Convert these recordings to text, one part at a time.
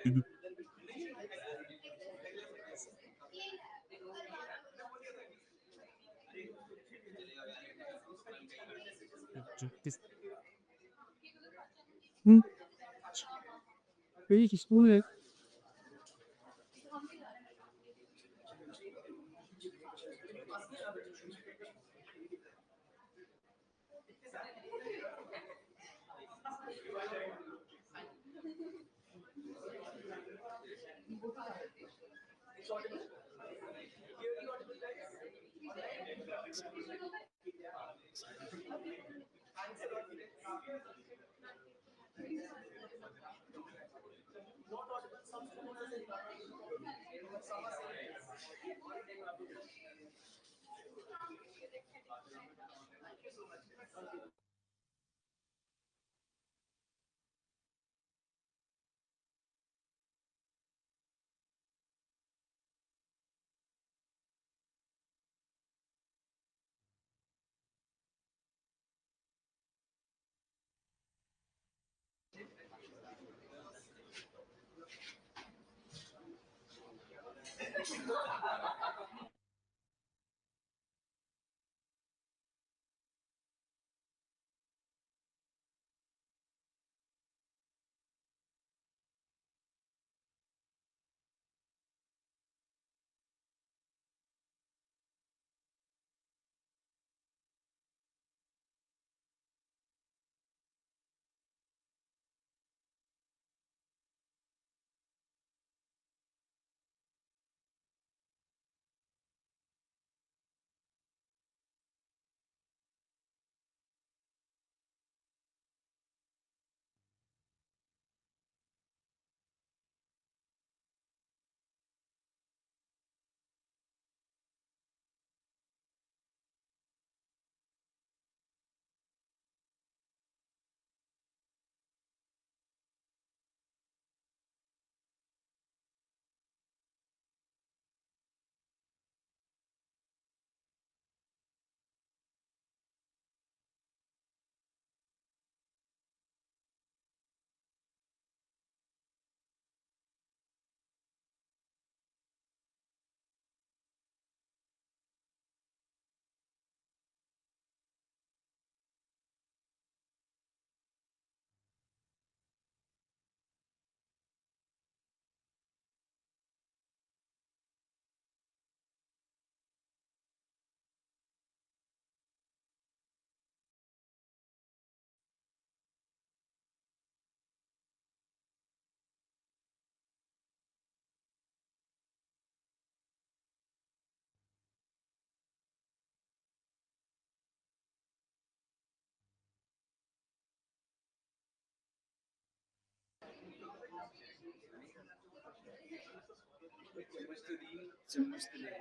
Mhm. This- Hmm, Very small.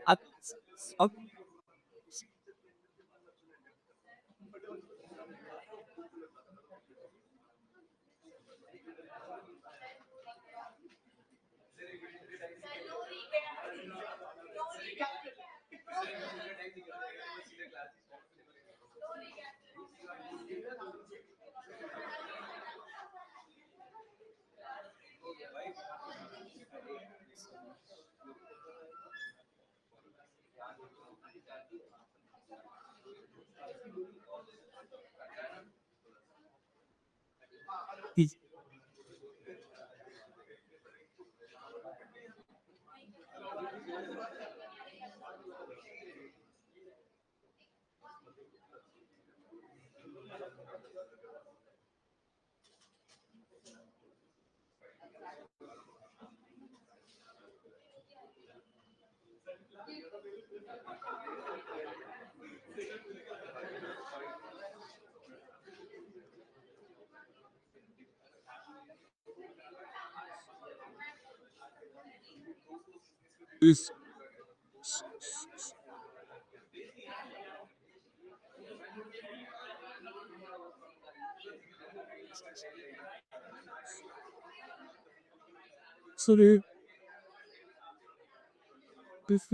Up, up. This- Is sorry. This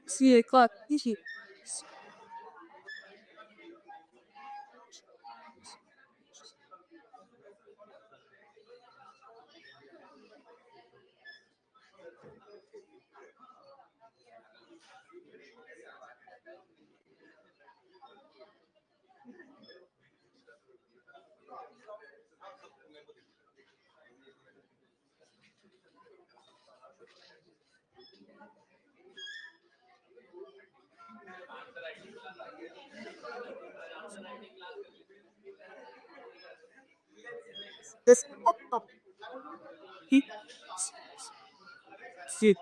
See, Clark, is this up. He sit.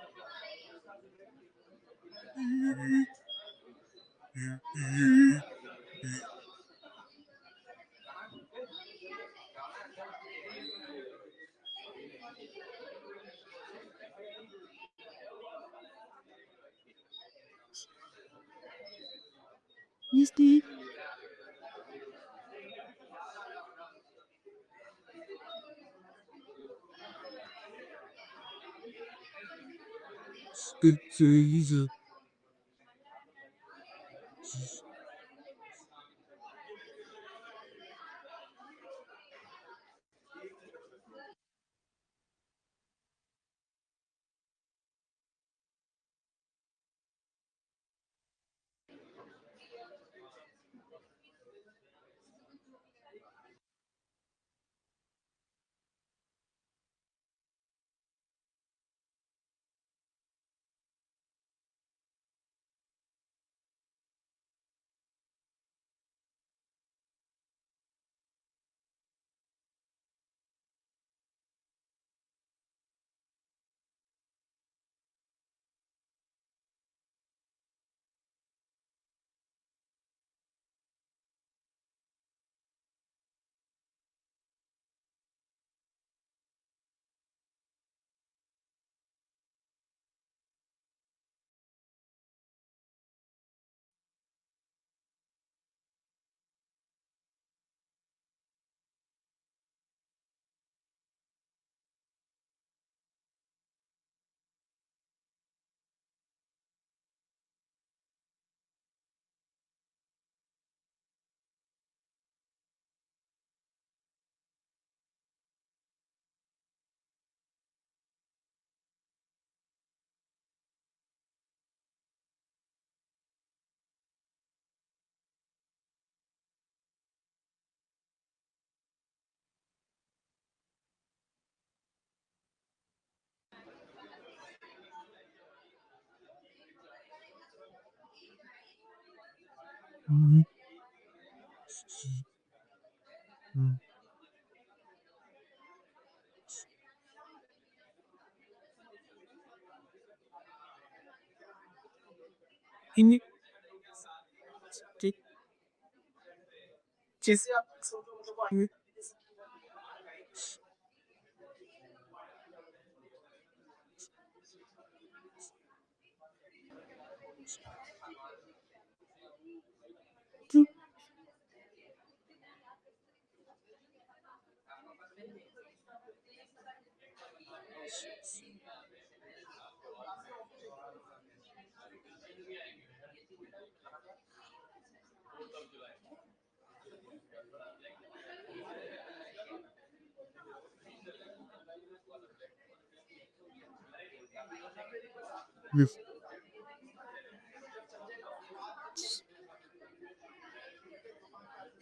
Misty. It's easy. Mm-hmm. In just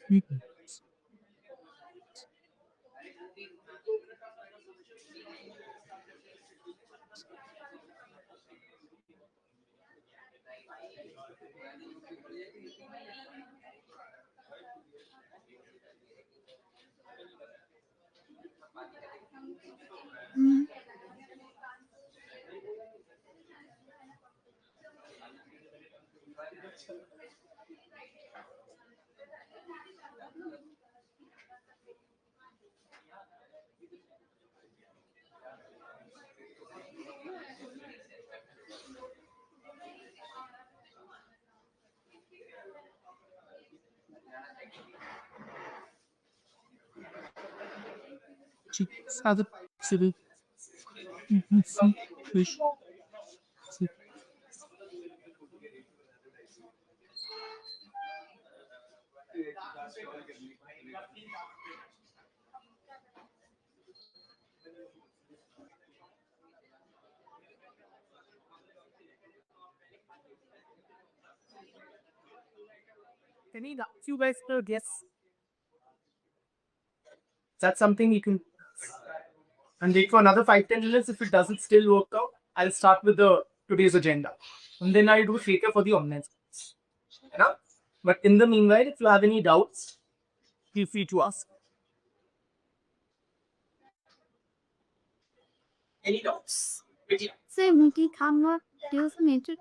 with other city fish. Any you guys know guess? That's something you can and wait for another 5-10 minutes. If it doesn't still work out, I'll start with the today's agenda. And then I'll do shaker for the online schools. You know? But in the meanwhile, if you have any doubts, feel free to ask. Any doubts? Say Muki Khanwa, do you need to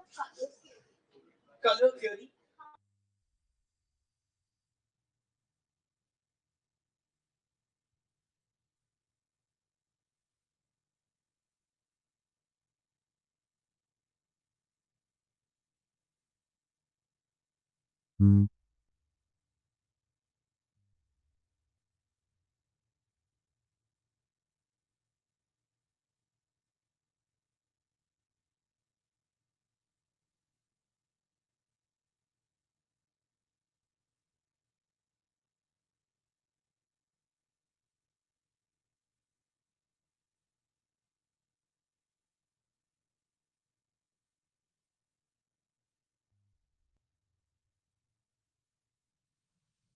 Color theory.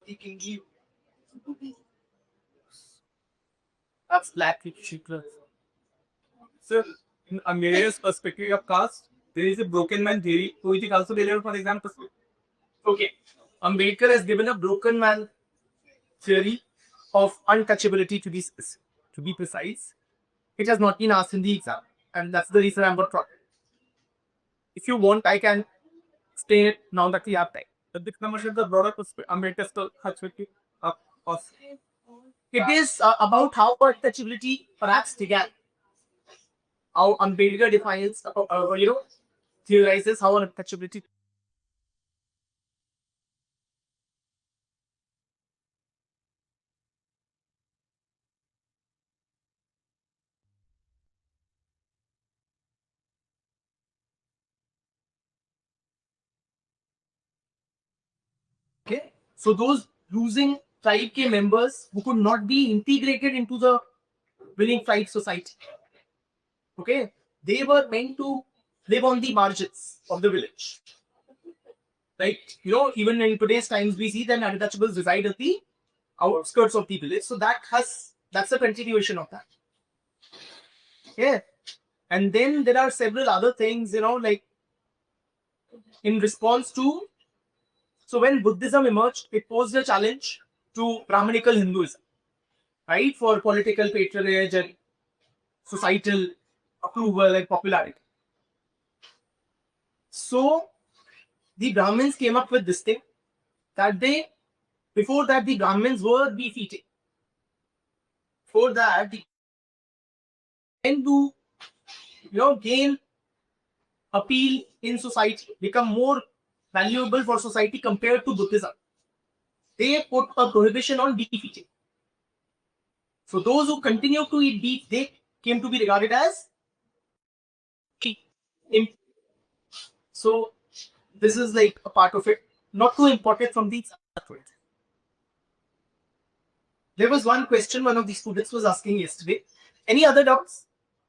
He can give. That's black sugar. So, in Amelia's perspective of caste, there is a broken man theory, which is also relevant for example. Okay. Ambedkar has given a broken man theory of untouchability to be precise. It has not been asked in the exam, and that's the reason I'm not trying. If you want, I can explain it now that we have time. The commercial, the broader Ambedkar's perspective of it is about how untouchability perhaps began. How Ambedkar defines, theorizes how untouchability. Okay, so those losing tribe K members who could not be integrated into the winning tribe society, okay, they were meant to live on the margins of the village. Right? Even in today's times, we see that untouchables reside at the outskirts of the village. So that's a continuation of that. Yeah. And then there are several other things, like in response to So when Buddhism emerged, it posed a challenge to Brahmanical Hinduism, right, for political patronage and societal approval and popularity. So the Brahmins came up with this thing that before that the Brahmins were beef eating. For that, the tend to gain appeal in society, become more valuable for society compared to Buddhism. They put a prohibition on beef eating. So those who continue to eat beef, they came to be regarded as imp. So this is like a part of it, not too important from these. There was one question one of the students was asking yesterday. Any other doubts?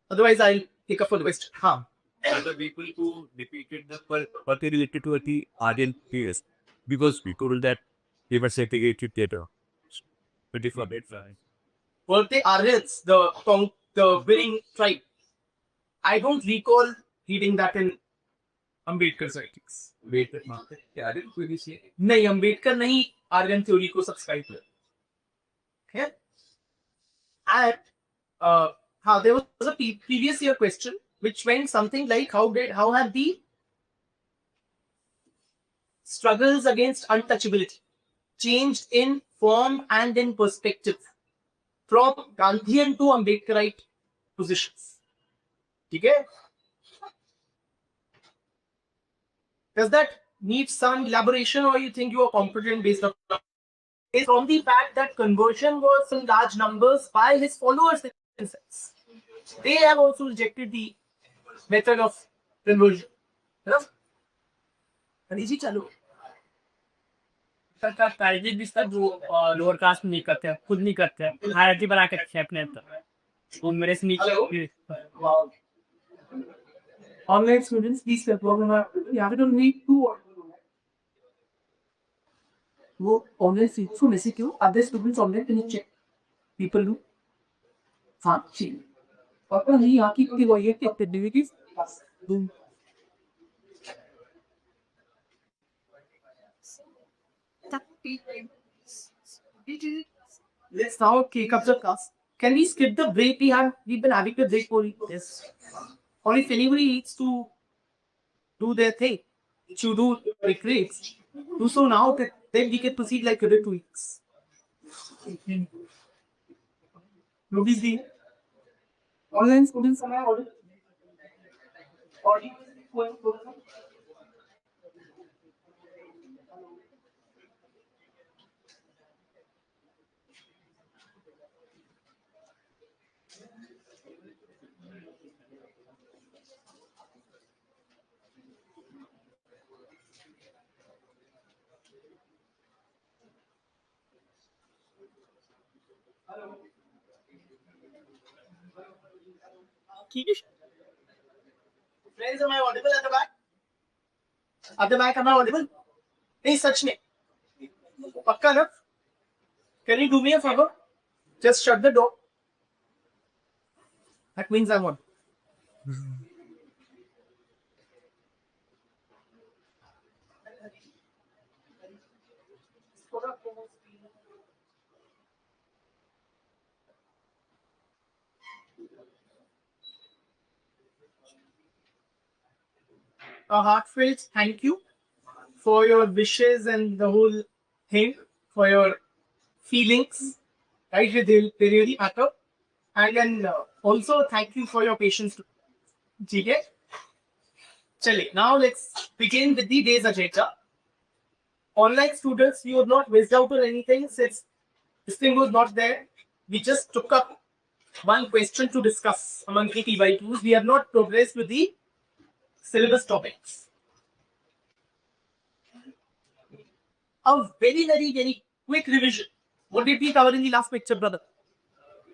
Otherwise, I'll pick up for the question. Huh. Are the people who defeated the party related to the Aryan peers? Because we told that they were segregated later. But if a bit Were they Aryans, the winning tribe? I don't recall reading that in Ambedkar's writings. wait that market. Yeah, I didn't really see it. नहीं, Ambedkar नहीं Aryan theory को subscribe किया. Okay. And there was a previous year question which went something like how have the struggles against untouchability changed in form and in perspective from Gandhian to Ambedkarite positions. Okay? Does that need some elaboration, or you think you are competent based on is from the fact that conversion was in large numbers by his followers in a sense. They have also rejected the method of conversion. And is it chalu? सरकार private भी sir जो lower caste नहीं करते हैं, खुद नहीं करते हैं, हायरार्की बना के रखे हैं अपने अंदर. वो मेरे से नीचे. Online students, please step over. You have to need to. वो online seats को मिसे क्यों? Other students online can check. People do. हाँ, ठीक. पता नहीं यहाँ की कोई वही है कि अपने डिविटीज. Let's now kick up the class. Can we skip the break we've been having the break for this? Or if anybody needs to do their thing, to do breaks, do so now, then we can proceed like other 2 weeks. Nobody's the online students am I audible? Friends, am I audible at the back? At the back, am I audible? Hey, such name. Pakka na? Can you do me a favor? Just shut the door. That means I'm on. A heartfelt thank you for your wishes and the whole thing, for your feelings. Right, they really matter. And then also thank you for your patience. Okay? Chale, now let's begin with the day's agenda. Online students, you have not missed out on anything since this thing was not there. We just took up one question to discuss among 80 by 2s. We have not progressed with the syllabus topics. A very, very, very quick revision. What did we cover in the last lecture, brother?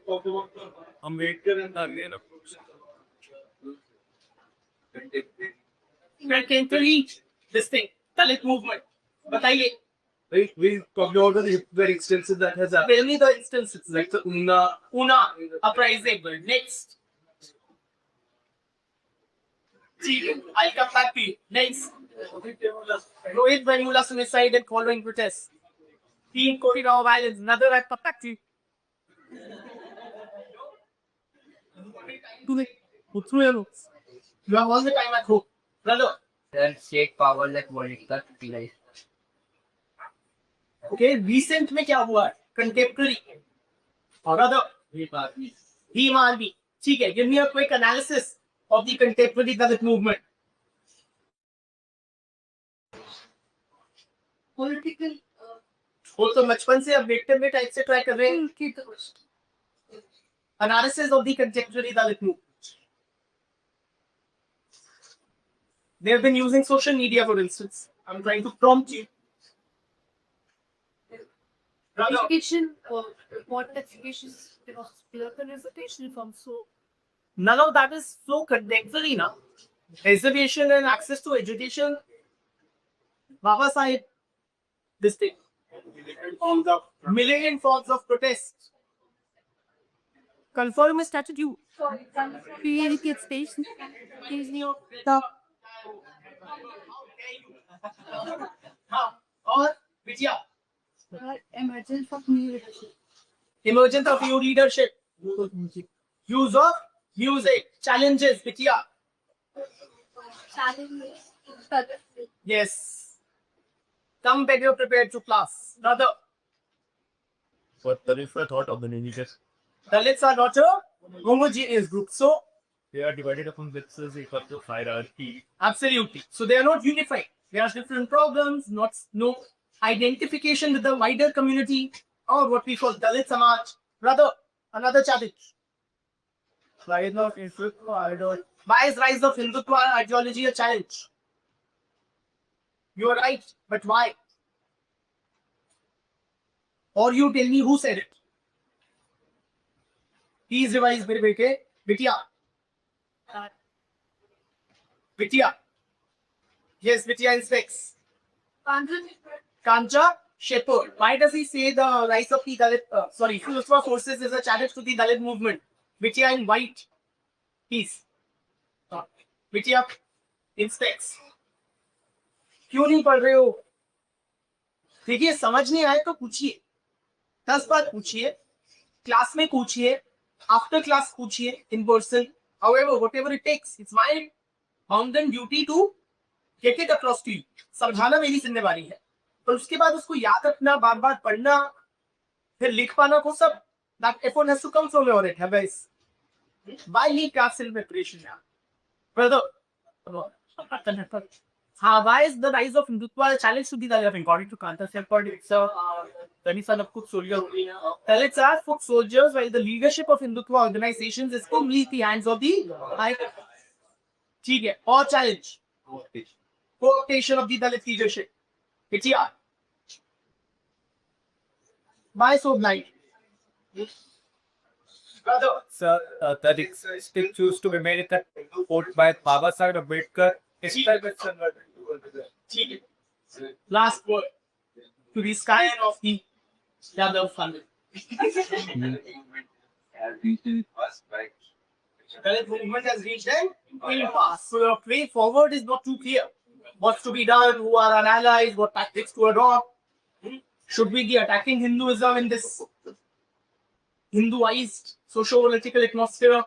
Ambedkar and Aryan approach. Can to reach this thing, Dalit movement. बताइए. We talked about the very instances that has happened. Tell me the instances. Like the Una. Uprising. Next. I'll come back to you. Next. Rohit Venula suicide and following protests. 3 Koti Rao violence. Another act of taxi. You have all the time at home. Brother. Then state power like political life. Okay, recent में क्या हुआ? Contemporary. Brother. Bhim ठीक है. Give me a quick analysis of the contemporary Dalit movement. Political. वो तो बचपन से अब victim में टाइप से ट्राई कर रहे हैं. Analysis of the contemporary Dalit movement. They have been using social media, for instance. I'm trying to prompt you. Brother. Education or what education because the reservation from so None of that is so contemporary now. Reservation and access to education. Baba Sahib, this thing. Million forms of protest. Conformist attitude. pre-educate station is new The or Vidya. emergence of new leadership. Emergence of new leadership. Use of music. Challenges. Vidya. Yes. Come better prepared to class. Brother. But that is the thought of the religious. Dalits are not a homogeneous group. So, They are divided upon this equal to hierarchy. absolutely. So they are not unified. There are different problems, no identification with the wider community or what we call Dalit Samaj. Brother, another challenge. Rise of Hindutva. Why is rise of Hindutva ideology a challenge? You are right, but why? Or you tell me who said it. Please revise, mere beke. Bitya. Vitya. Yes, Vitya inspects. Kancha Shepherd. Why does he say the rise of the Dalit, Hindutva forces is a challenge to the Dalit movement? Vitya in white. Peace. Vitya inspects. क्यों नहीं पढ़ रहे हो? देखिए समझ नहीं आए तो पूछिए. 10 बार पूछिए. क्लास में पूछिए. After class पूछिए. In person. However, whatever it takes, it's my bounden duty to get it across to you. समझाना मेरी जिम्मेवारी है. पर उसके बाद उसको याद रखना, बार बार पढ़ना, फिर लिख पाना को सब that effort has to come from your head, guys. Why need castle preparation now? Brother, why is the rise of Hindutva a challenge to the Dalit? According to Kanta Shepherd, it's a son of foot soldier. Dalits are foot soldiers, while the leadership of Hindutva organizations is completely the hands of the high. ठीक है, और challenge. Co-optation of the Dalit leadership. It's here. Why so blind? Brother. Sir, the realistic choose to be made that quote by Baba Sahib Ambedkar is ठीक है. Last word to the sky of the Yadav family. Dalit movement has reached an impasse. So the way forward is not too clear. What's to be done? Who are our allies? What tactics to adopt? Should we be attacking Hinduism in this Hinduized socio-political atmosphere?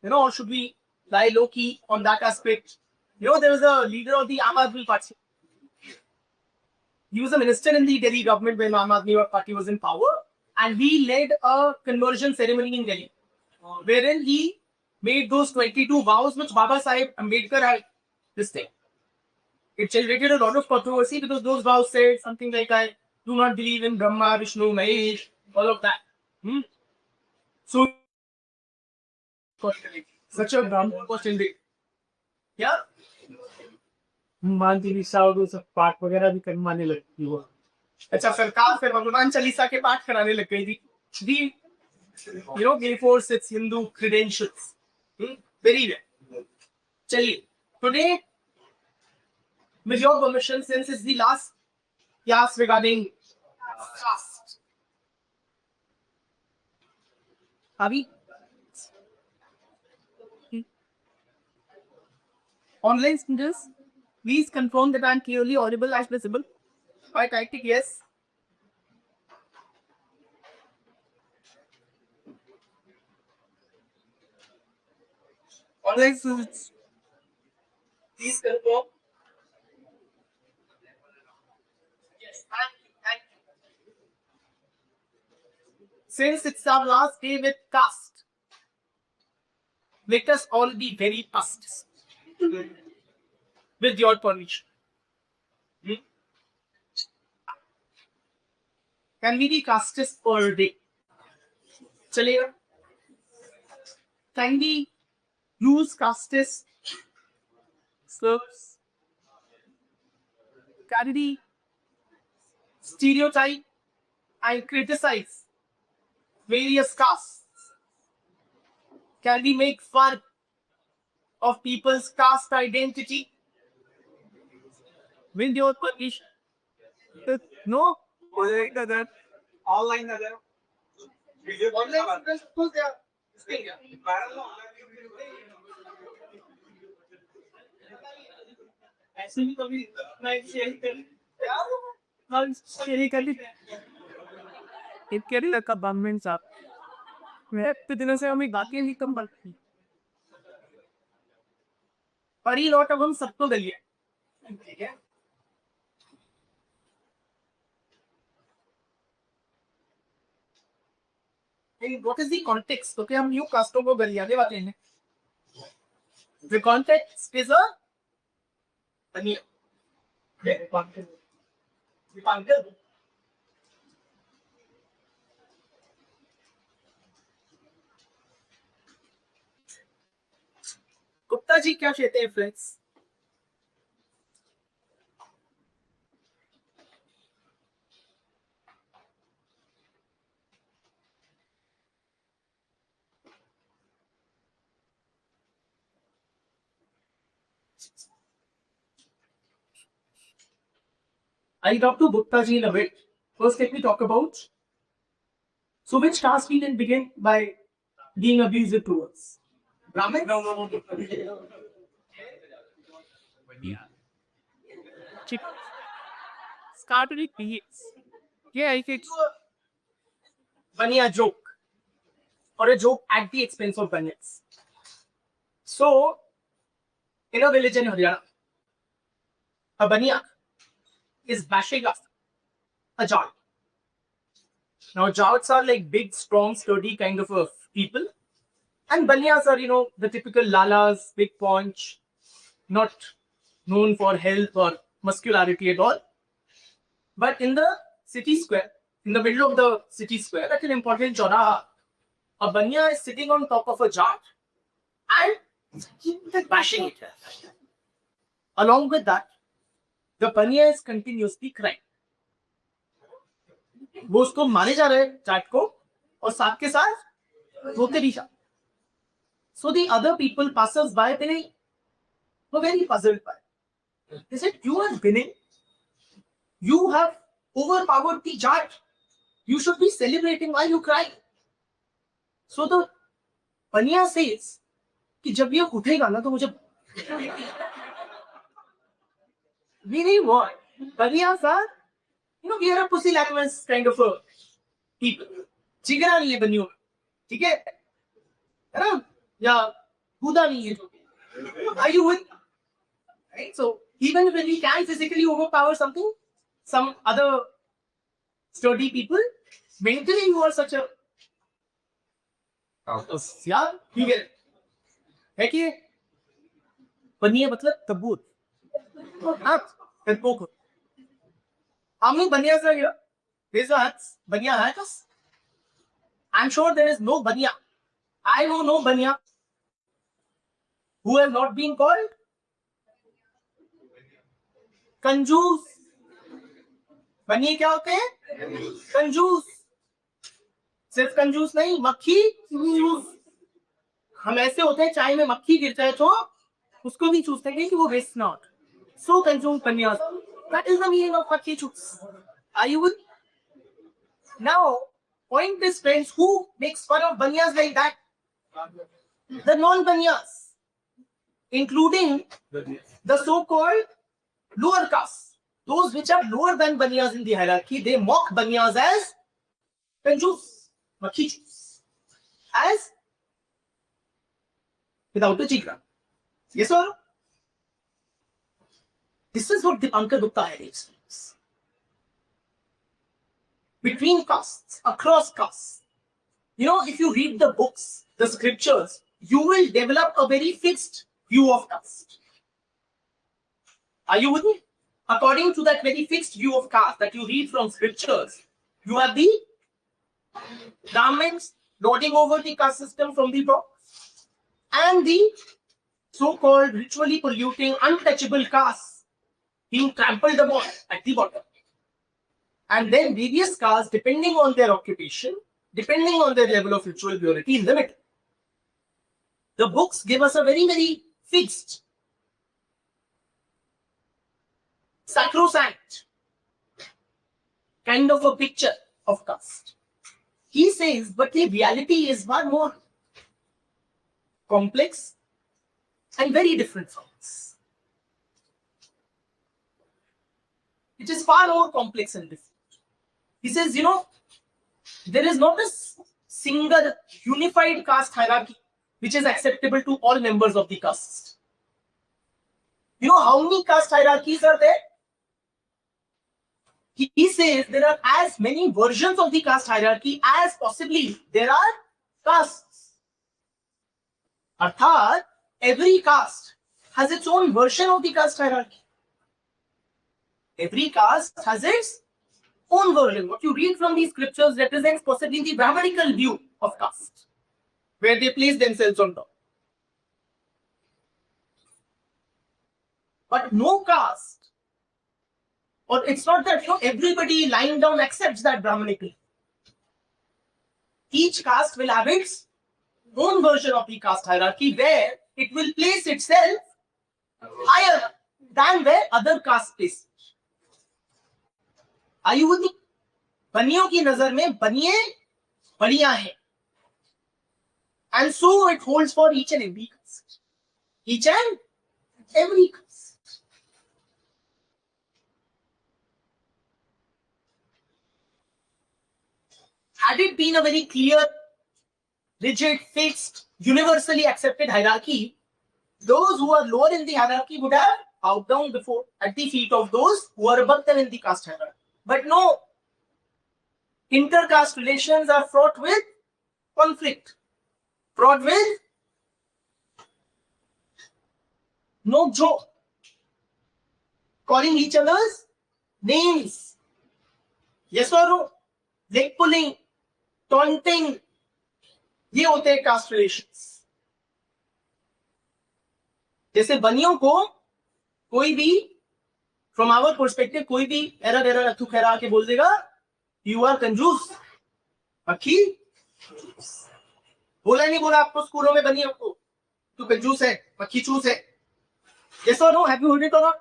Or should we lie low-key on that aspect? There was a leader of the Aam Aadmi Party. He was a minister in the Delhi government when Aam Aadmi Party was in power, and he led a conversion ceremony in Delhi, wherein he made those 22 vows which Baba Sahib Ambedkar had. This thing. It generated a lot of controversy because those vows said something like, I do not believe in Brahma, Vishnu, Mahesh, all of that. So, such a Brahma question. Yeah? मानती भी sound सब पाठ वगैरह भी करवाने लगती वो. अच्छा सरकार फिर भगवान चालीसा के पाठ कराने लग गई थी. Gave force its Hindu credentials. Very well. चलिए. Today, with your permission, since it's the last class regarding caste, अभी online students Please confirm that I am clearly audible as visible. By typing yes. Alright, so it's Please confirm. Yes, thank you. Since it's our last day with cast, let us all be very fast. With your permission. Can we be casters per day? Chalega? Can we use casters? Slurs? Can we stereotype and criticize various castes? Can we make fun of people's caste identity? With your permission? No? online नजर online नजर video ऐसे भी कभी मैं share कर इतने लगा government साहब मैं इतने दिनों से हमें गाते ही कम बढ़ती पर ये लौट अब हम सबको गलिए ठीक है what is the context? तो क्या हम यूं कास्टों को गलियाने वाले हैं? The context is a Gupta ji क्या कहते हैं friends? I'll talk to Gupta ji in a bit. First, let me talk about. So, which task we can begin by being abusive to us? Brahmin? No. Chick. Started with BS. Yeah, I get Banya joke. Or a joke at the expense of Banyas. So, in a village in Haryana, a Banya is bashing up a Jat. Now, Jats are like big, strong, sturdy kind of people. And Banyas are, the typical lalas, big paunch, not known for health or muscularity at all. But in the city square, in the middle of the city square, at an important Choraha, a Banya is sitting on top of a Jat and bashing it. Along with that, the Banya is continuously crying. वो उसको मारे जा रहे हैं जाट को और साथ के साथ रोते भी जा. So the other people passers by they were very puzzled by it. They said, "You are winning. You have overpowered the Jat. You should be celebrating while you cry." So the Banya says कि जब ये उठेगा ना तो मुझे meaning what? Banyas are, we are a pusillanimous kind of a people. Chigara nahi hai banyo. ठीक है? है ना? या खुदा नहीं है. Are you with? Right? So even when we can physically overpower something, some other sturdy people, mentally you are such a yeah, ठीक है कि बनिए मतलब तबूत. How many Banyas are here? Raise your hands. Banya hands? I'm sure there is no Banya. I know no Banya who have not been called कंजूस. बनिए क्या होते हैं? कंजूस. सिर्फ कंजूस नहीं, मक्खी चूस. हम ऐसे होते हैं चाय में मक्खी गिर जाए तो उसको भी चूसते हैं कि वो वेस्ट ना हो. So consume Banyas. That is the meaning of Makhi Chooks. Are you with? Now, point this friends, who makes fun of Banyas like that? The non-Banyas, including the so-called lower castes, those which are lower than Baniyas in the hierarchy, they mock Baniyas as Kanjus, Makhijus, as without a jigra. Yes or no? This is what Dipankar Gupta had experienced. Between castes, across castes. You know, if you read the books, the scriptures, you will develop a very fixed view of caste. Are you with me? According to that very fixed view of caste that you read from scriptures, you have the Brahmins lording over the caste system from the top, and the so-called ritually polluting, untouchable castes being trampled upon at the bottom. And then various castes, depending on their occupation, depending on their level of ritual purity, in the middle. The books give us a very, very fixed, sacrosanct kind of a picture of caste. He says, but the reality is far more complex and very different from this. It is far more complex and different. He says, you know, there is not a single unified caste hierarchy which is acceptable to all members of the caste. You know how many caste hierarchies are there? He says there are as many versions of the caste hierarchy as possibly there are castes. Arthat, every caste has its own version of the caste hierarchy. Every caste has its own version. What you read from these scriptures represents possibly the Brahmanical view of caste, where they place themselves on top. But no caste, or it's not that everybody lying down accepts that Brahmanical. Each caste will have its own version of the caste hierarchy where it will place itself higher than where other castes place. Are you with me? बनियों की नजर में बनिए बढ़िया है. And so it holds for each and every caste. Each and every caste. Had it been a very clear, rigid, fixed, universally accepted hierarchy, those who are lower in the hierarchy would have bowed down before at the feet of those who are above them in the caste hierarchy. But no, inter-caste relations are fraught with conflict, fraught with no joke, calling each other's names. Yes or no? Leg pulling, taunting. ये होते हैं caste relations. जैसे बनियों को कोई भी from our perspective कोई भी error अथू Khaira के बोल देगा you are कंजूस अखी बोला नहीं बोला आपको स्कूलों में बनियों को तू कंजूस है मक्खी चूस है. Yes or no? Have you heard it or not?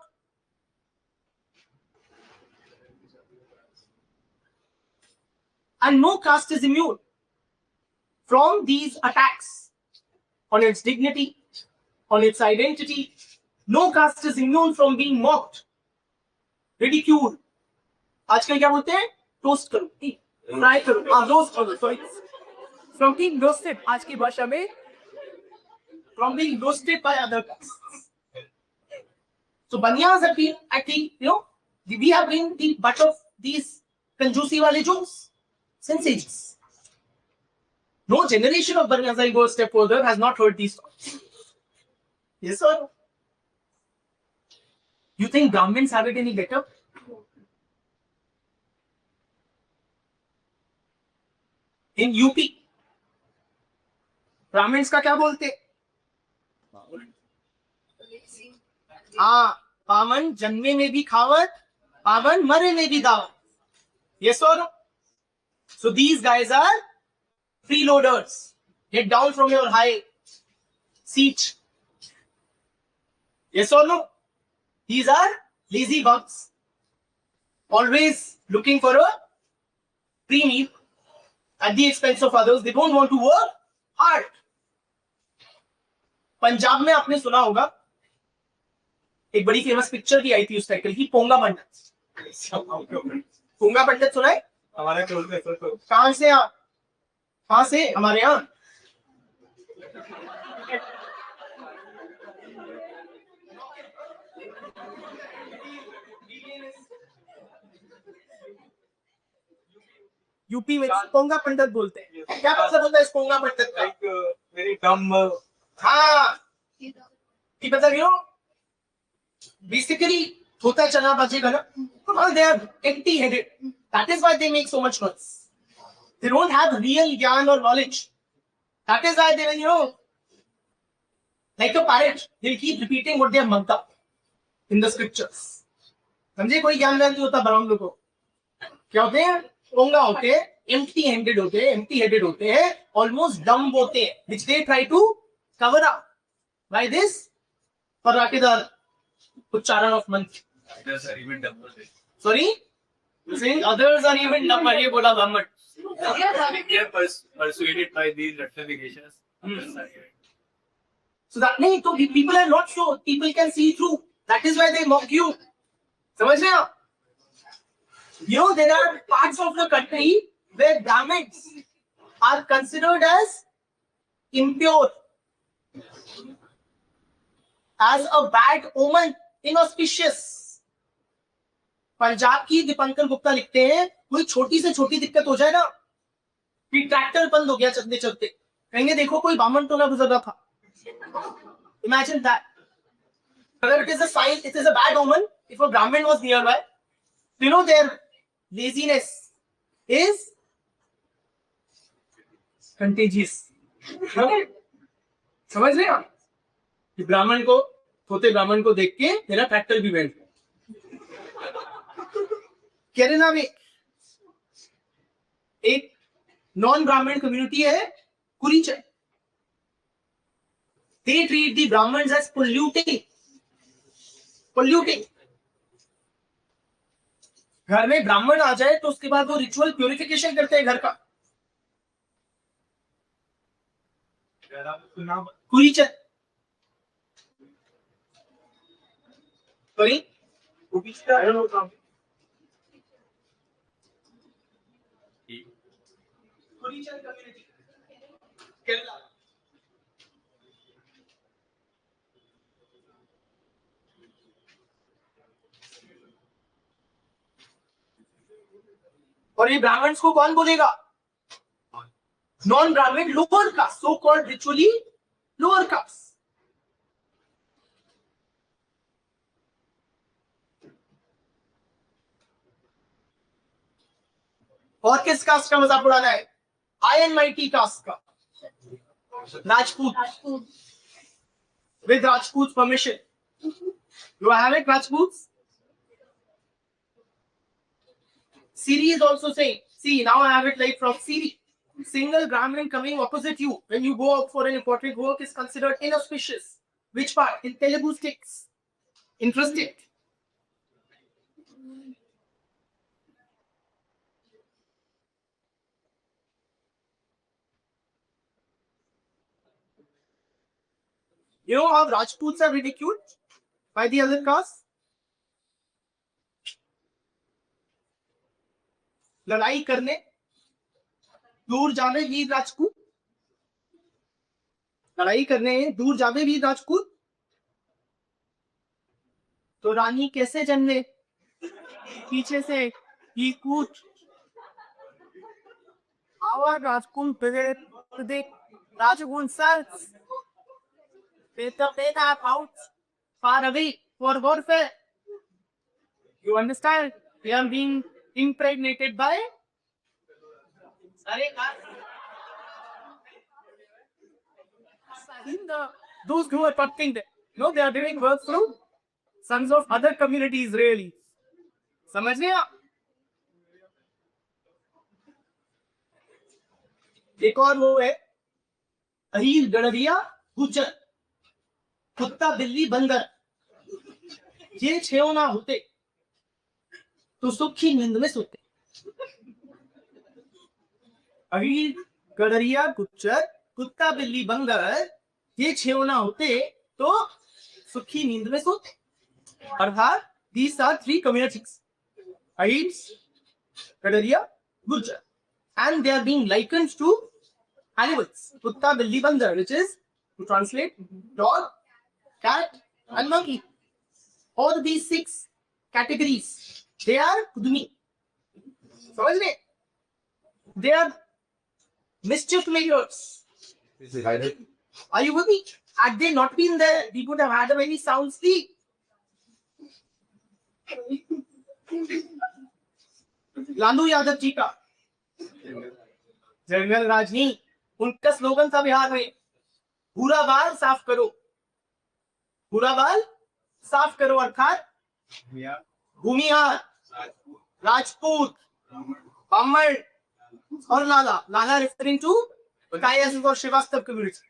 And no caste is immune from these attacks on its dignity, on its identity. No caste is immune from being mocked, ridiculed. आजकल क्या बोलते हैं? Toast करो, try करो, roast करो, sorry. From being roasted, आज की भाषा में, from being roasted by other castes. So Baniyas have been acting, we have been the butt of these कंजूसी वाले jokes since ages. No generation of Baniyas, I go a step further, has not heard these stories. Yes or no? You think Brahmins have it any better? In UP, Brahmins का क्या बोलते? हाँ, पावन जन्मे में भी खावत, पावन मरे में भी दावत. Yes or no? So these guys are freeloaders. Get down from your high seat. Yes or no? These are lazy bugs. Always looking for a free meal at the expense of others. They don't want to work hard. Punjab में आपने सुना होगा एक बड़ी famous picture भी आई थी उस title की, पोंगा पंडित। पोंगा पंडित सुना है? हमारे क्लोज है सर। कहाँ से आप? कहाँ से? हमारे यहाँ। यूपी में पोंगा पंडित बोलते हैं। क्या मतलब होता है इस पोंगा पंडित का? वेरी डम। हाँ, कि मतलब यू नो बेसिकली होता चना बचेगा ना। They are empty-headed. That is why they make so much noise. They don't have real ज्ञान or knowledge. That is why they, you know, like a parrot, they keep repeating what they have mugged up in the scriptures. समझे? कोई ज्ञान नहीं होता ब्राह्मण लोगों को। क्या होते हैं? पोंगा होते हैं, empty-handed होते हैं, empty-headed होते हैं, almost dumb होते हैं, which they try to cover up by this parakeedar उच्चारण of मंत्र। Others are even dumber. Sorry? Saying others are even dumber, ये बोला ब्राह्मण। They are persuaded by these rectifications. Others are even- So that नहीं तो people are not sure, people can see through. That is why they mock you. समझ रहे हो? You know there are parts of the country where Brahmins are considered as impure, as a bad omen, inauspicious. Punjab की दीपंकर गुप्ता लिखते हैं कोई छोटी से छोटी दिक्कत हो जाए ना कि ट्रैक्टर बंद हो गया चलते चलते, कहेंगे देखो कोई बामन टोला गुजरा था। Imagine that. Whether it is a sign, it is a bad omen. If a Brahmin was nearby, you know their laziness is contagious. समझ रहे हो? कि ब्राह्मण को, छोटे ब्राह्मण को देख के मेरा ट्रैक्टर भी बैंड। केरला में एक नॉन ब्राह्मण कम्युनिटी है कुरीचन। They treat the Brahmins as polluting. घर में ब्राह्मण आ जाए तो उसके बाद वो रिचुअल प्यूरिफिकेशन करते हैं घर का। कुरीचन। सॉरी? कुरीचन कम्युनिटी केरला। और ये ब्राह्मण्स को कौन बोलेगा? नॉन ब्राह्मण, lower caste, so called ritually lower caste. और किस कास्ट का मजाक उड़ाना है? हाई एंड माइटी कास्ट का, Rajput. With Rajput permission. Do I have it Rajput? Siri is also saying, see, now I have it like from Siri. Single Brahmin coming opposite you when you go out for an important work is considered inauspicious. Which part? In Telugu sticks. Interested? You know how Rajputs are ridiculed by the other caste? लड़ाई करने दूर जावे वीर राजपूत, लड़ाई करने दूर जावे वीर राजपूत, तो रानी कैसे जन्मे? पीछे से ही कूद। आवाज राजकुंड देख राजगुण search out far away for warfare. You understand? We are being impregnated by those who are protecting them. No, they are doing work through sons of other communities, really. समझ रहे आप? एक और वो है अहीर गड़रिया गुज्जर, कुत्ता बिल्ली बंदर, ये छह ना होते तो सुखी नींद में सोते। अहीर गड़रिया गुज्जर कुत्ता बिल्ली बंदर ये छह ना होते तो सुखी नींद में सोते। Arhat, these are three communities. Aids, Kadaria, Guljar. And they are being likened to animals. Kutta, Billi, Bandar, which is, to translate, dog, cat, and monkey. All these 6 categories, they are Kudumi. समझ में? They are mischief makers. Are you with me? Had they not been there, we would have had a very sound sleep. Lalu Yadav ji का general राजनी, उनका slogan था बिहार में, बुरा बाल साफ करो, बुरा बाल साफ करो, अर्थात भूमिहार, राजपूत, ब्राह्मण और लाला रेफरिंग टू कायस और श्रीवास्तव कम्युनिटी.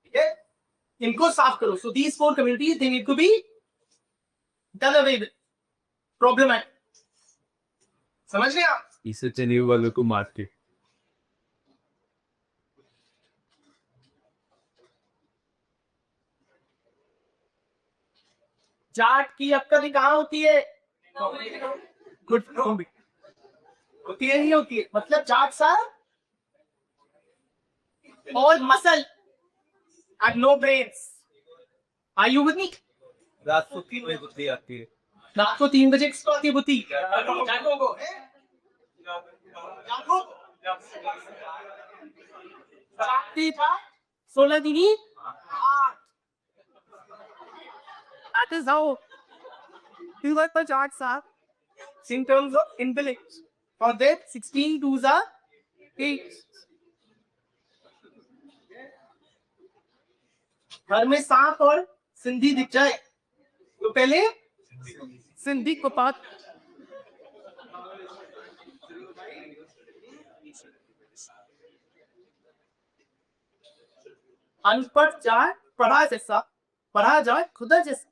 ठीक है, इनको साफ करो. So these 4 communities, they need to be done away with. Problematic. समझ रहे आप? इससे चने वालों को मार के जाट की अक्कल कहाँ होती है? गुड होती है, नहीं होती है. मतलब जाट साहब all muscle and no brains. Are you with me? रात को 3 बजे बुद्धि आती है. रात को 3 बजे किसको आती है बुद्धि? 16 दिन 8. That is how you got the charts are in terms of intellect. For that 16 twos are 8. घर में सांप और सिंधी दिख जाए तो पहले सिंधी को बात. अनपढ़ जाए पढ़ा जैसा, पढ़ा जाए खुदा जैसा.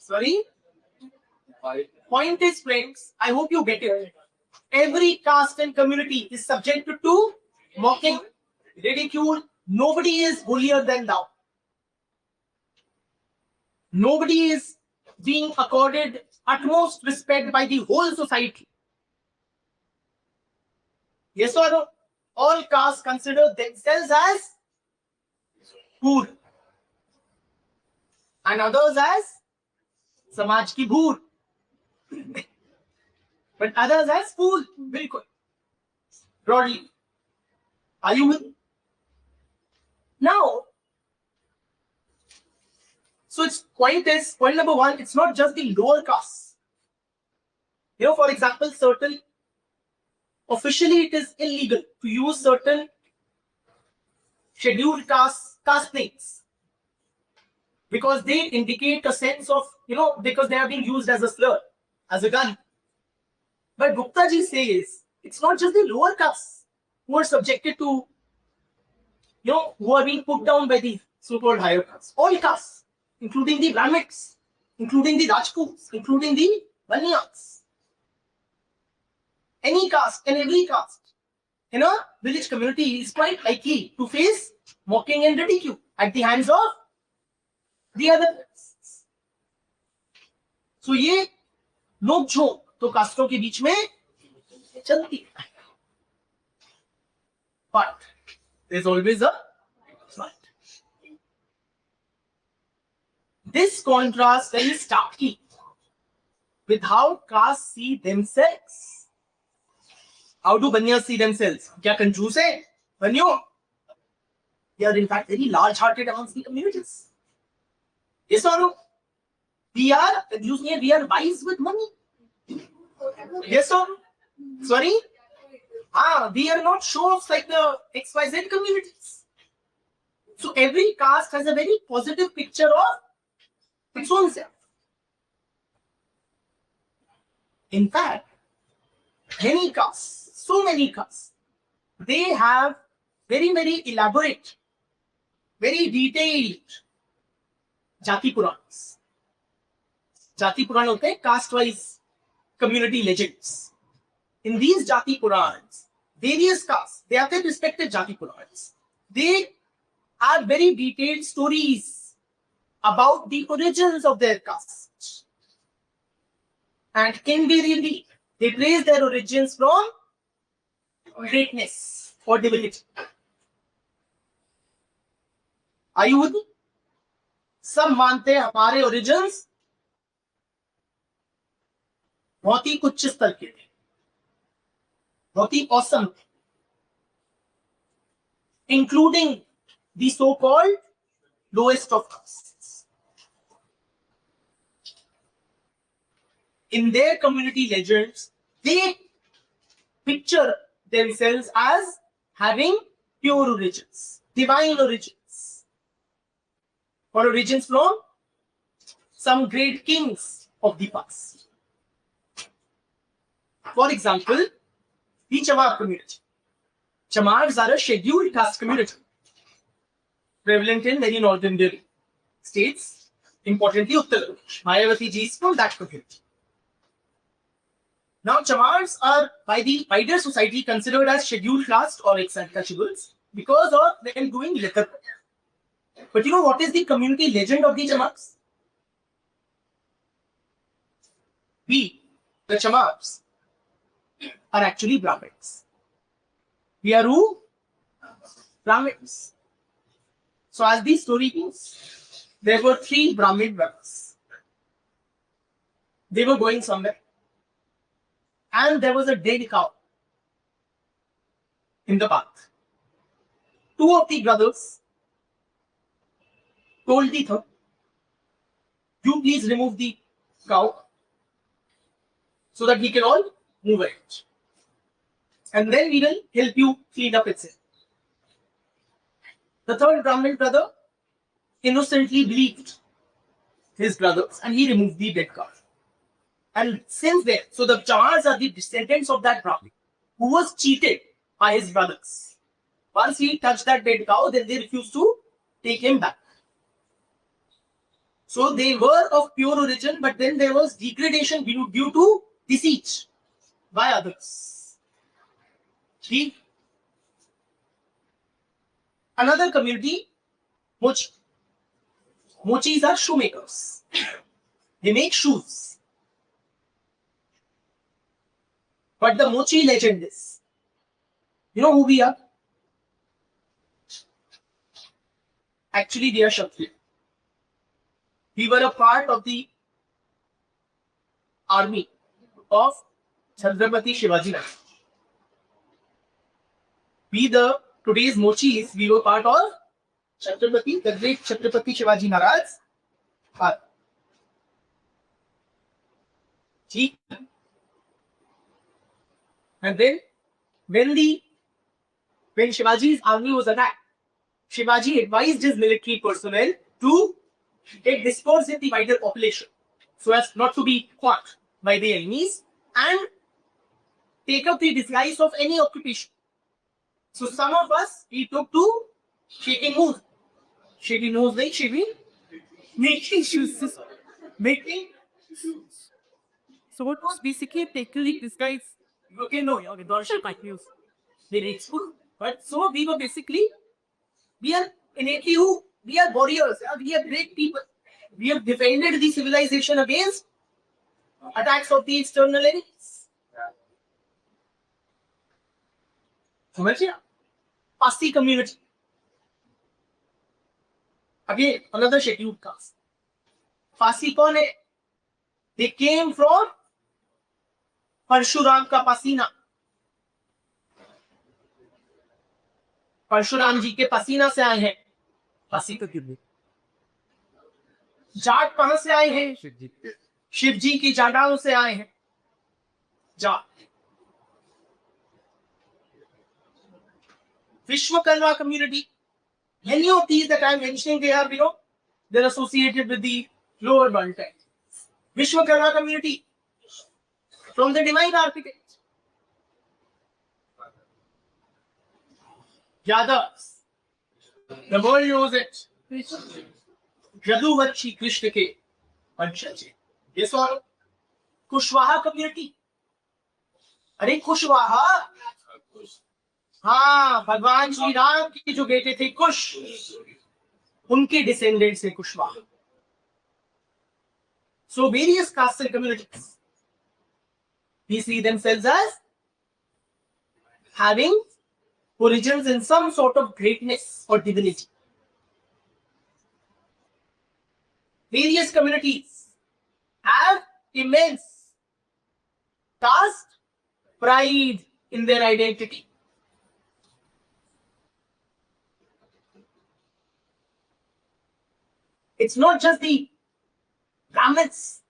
Sorry. Point is, friends, I hope you get it. Every caste and community is subjected to mocking, ridicule. Nobody is holier than thou. Nobody is being accorded utmost respect by the whole society. Yes or no? All castes consider themselves as poor and others as समाज की भूर, but others as fool. बिल्कुल broadly. Are you with? Now, so it's point number 1, it's not just the lower castes. You know, for example, certain, officially it is illegal to use certain scheduled caste names because they indicate a sense of, you know, because they are being used as a slur, as a gun. But Gupta ji says it's not just the lower castes who are subjected to, you know, who are being put down by the so-called higher castes. All castes, including the Brahmins, including the Rajputs, including the Banyas. Any caste and every caste in a village community is quite likely to face mocking and ridicule at the hands of the other castes. So ये नोक झोंक तो कास्टों के बीच में चलती है. But there's always a but. This contrasts very starkly with how castes see themselves. How do Banyas see themselves? क्या कंजूस है बनियो? They are in fact very large-hearted amongst the communities. Yes or no? We are wise with money. Yes or no? Sorry? We are not show-offs like the XYZ communities. So every caste has a very positive picture of its own self. In fact, many castes, so many castes, they have very, very elaborate, very detailed Jati Puranas. Jati Purana होते हैं caste-wise community legends. In these Jati Puranas, various castes, they have their respective Jati Puranas. They are very detailed stories about the origins of their caste. And King Birili, they trace their origins from greatness or divinity. Are you with me? सब मानते हैं हमारे origins बहुत ही उच्च स्तर के थे, बहुत ही औसम थे, including the so called lowest of castes. In their community legends, they picture themselves as having pure origins, divine origins, or origins from some great kings of the past. For example, the Chamar community. Chamars are a scheduled caste community prevalent in many northern Delhi states, importantly Uttar Pradesh. Mayavati ji is from that community. Now, Chamars are by the wider society considered as scheduled caste or untouchables because of them doing liquor. But you know what is the community legend of the Chamars? We, the Chamars, are actually Brahmins. We are who? Brahmins. So as the story goes, there were 3 Brahmin brothers. They were going somewhere. And there was a dead cow in the path. 2 of the brothers told the third, you please remove the cow so that we can all move it. And then we will help you clean up itself. The third Brahmin brother innocently believed his brothers and he removed the dead cow. And since then, so the Chamars are the descendants of that Brahmin who was cheated by his brothers. Once he touched that dead cow, then they refused to take him back. So they were of pure origin, but then there was degradation due to deceit by others. See? Another community, Mochi. Mochis are shoemakers. They make shoes. But the Mochi legend is, you know who we are? Actually, they are Kshatriya. We were a part of the army of Chhatrapati Shivaji Maharaj. We, the today's Mochis, we were part of Chhatrapati, the great Chhatrapati Shivaji Maharaj. And then, when Shivaji's army was attacked, Shivaji advised his military personnel to take discourse in the wider population so as not to be caught by the enemies and take up the disguise of any occupation. So some of us, we took to shaking moves. Shaking moves like shaking, making shoes. Making shoes. So it was basically a technique disguise. Okay, no, okay, Darshan continues. But so we were basically, we are innately who? We are warriors, we are great people. We have defended the civilization against attacks of the external enemies. Pasi community. Again, another scheduled caste. Pasi kaun hai? They came from Parshuram ka pasina. Parshuram ji के पसीना से आए हैं. पसी तो क्यों? जाट कहां से आए हैं? शिव जी की जाटाओं से आए हैं. Jat. Vishwakarma community. Many of these that I am mentioning, they are, they're associated with the lower Baltic. Vishwakarma community from the divine architect. Yadavs. The world knows it. Yaduvachhi Krishna ke Panchaji. Yes or Kushwaha community. Are Kushwaha? हाँ, भगवान श्री राम के जो बेटे थे कुश, उनके descendant से Kushwaha. So various castes and communities, we see themselves as having origins in some sort of greatness or divinity. Various communities have immense caste pride in their identity. It's not just the Brahmins.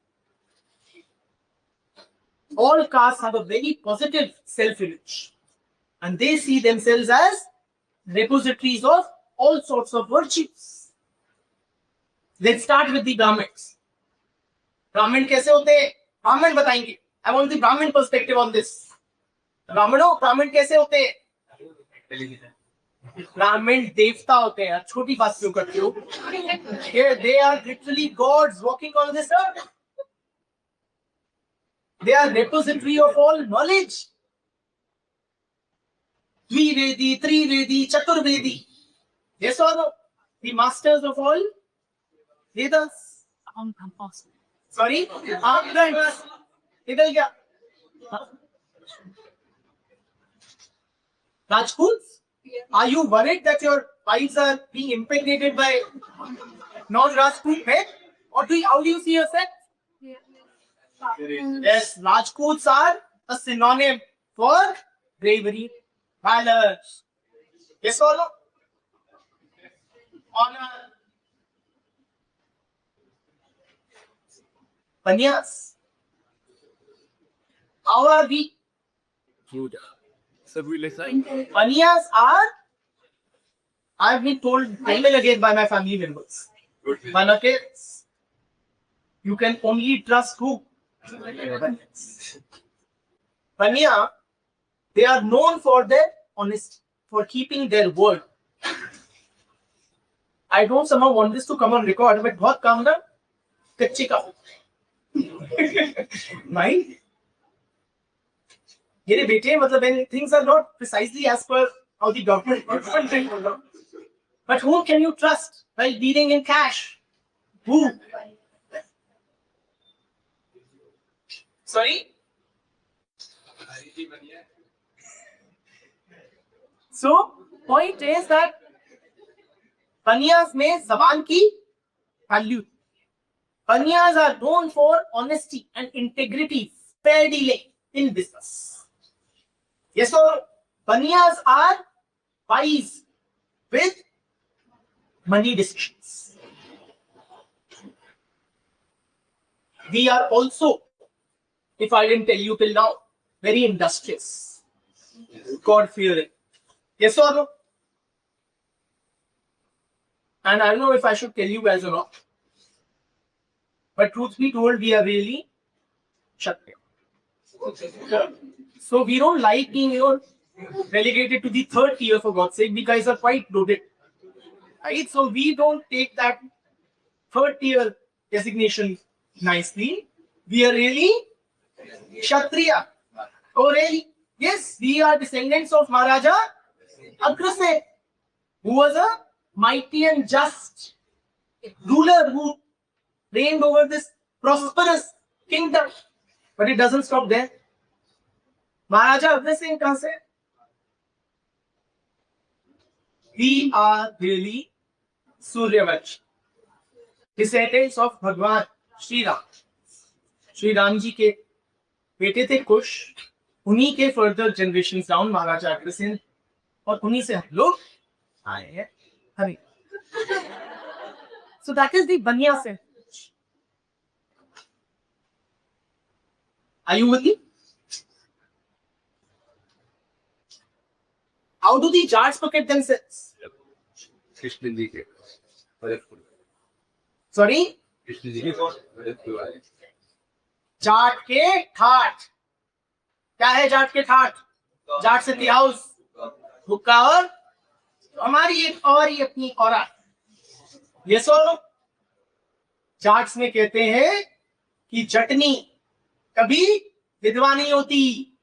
All castes have a very positive self-image, and they see themselves as repositories of all sorts of virtues. Let's start with the Brahmins. Brahmin कैसे होते हैं? Brahmin बताएंगे. I want the Brahmin perspective on this. Brahmin कैसे होते हैं? Brahmin देवता होते हैं. छोटी बात क्यों करते हो? Here they are literally gods walking on this earth. They are repository of all knowledge. Dvivedi, Trivedi, Chaturvedi. Yes or no? The masters of all Vedas. Sorry? Guys. इधर क्या? Rajputs? Are you worried that your wives are being impregnated by non-Rajput men? Or how do you see yourself? Yes, Rajputs are a synonym for bravery, valor. Yes or no? Honor. Panyas. How are we? Panyas are, I've been told time and again by my family members. Manakets, you can only trust who? Panya, they are known for their honesty, for keeping their word. I don't somehow want this to come on record, but बहुत काम ना कच्चे का. Right? मेरे बेटे मतलब when things are not precisely as per how the government works. But whom can you trust while dealing in cash? Who? Sorry? So, point is that Panyas में जबान की value. Panyas are known for honesty and integrity, fair dealing in business. Yes, so Panyas are wise with money decisions. We are also, if I didn't tell you till now, very industrious, God-fearing. Yes or no? And I don't know if I should tell you guys or not. But truth be told, we are really Kshatriya. So we don't like being relegated to the third tier, for God's sake. We guys are quite loaded. Right? So we don't take that third tier designation nicely. We are really Kshatriya. Oh really? Yes, we are descendants of Maharaja Agrasen, who was a mighty and just ruler who reigned over this prosperous kingdom. But it doesn't stop there. Maharaja Agrasen kahan se? We are really Suryavansh, descendants of Bhagwan Shri Ram. Shri Ram ji के बेटे थे कुश, उन्हीं के further generation down Maharaja Agrasen, और उन्हीं से हम लोग आए हैं. Hari. So that is the Banya sense. Are you with me? How do the Jats look at themselves? Sorry? Jat के ठाठ. क्या है जाट के ठाठ? जाट सिटी हाउस, हुक्का और हमारी एक और ही अपनी औरत. ये सो जाट्स में कहते हैं कि चटनी कभी विधवा नहीं होती.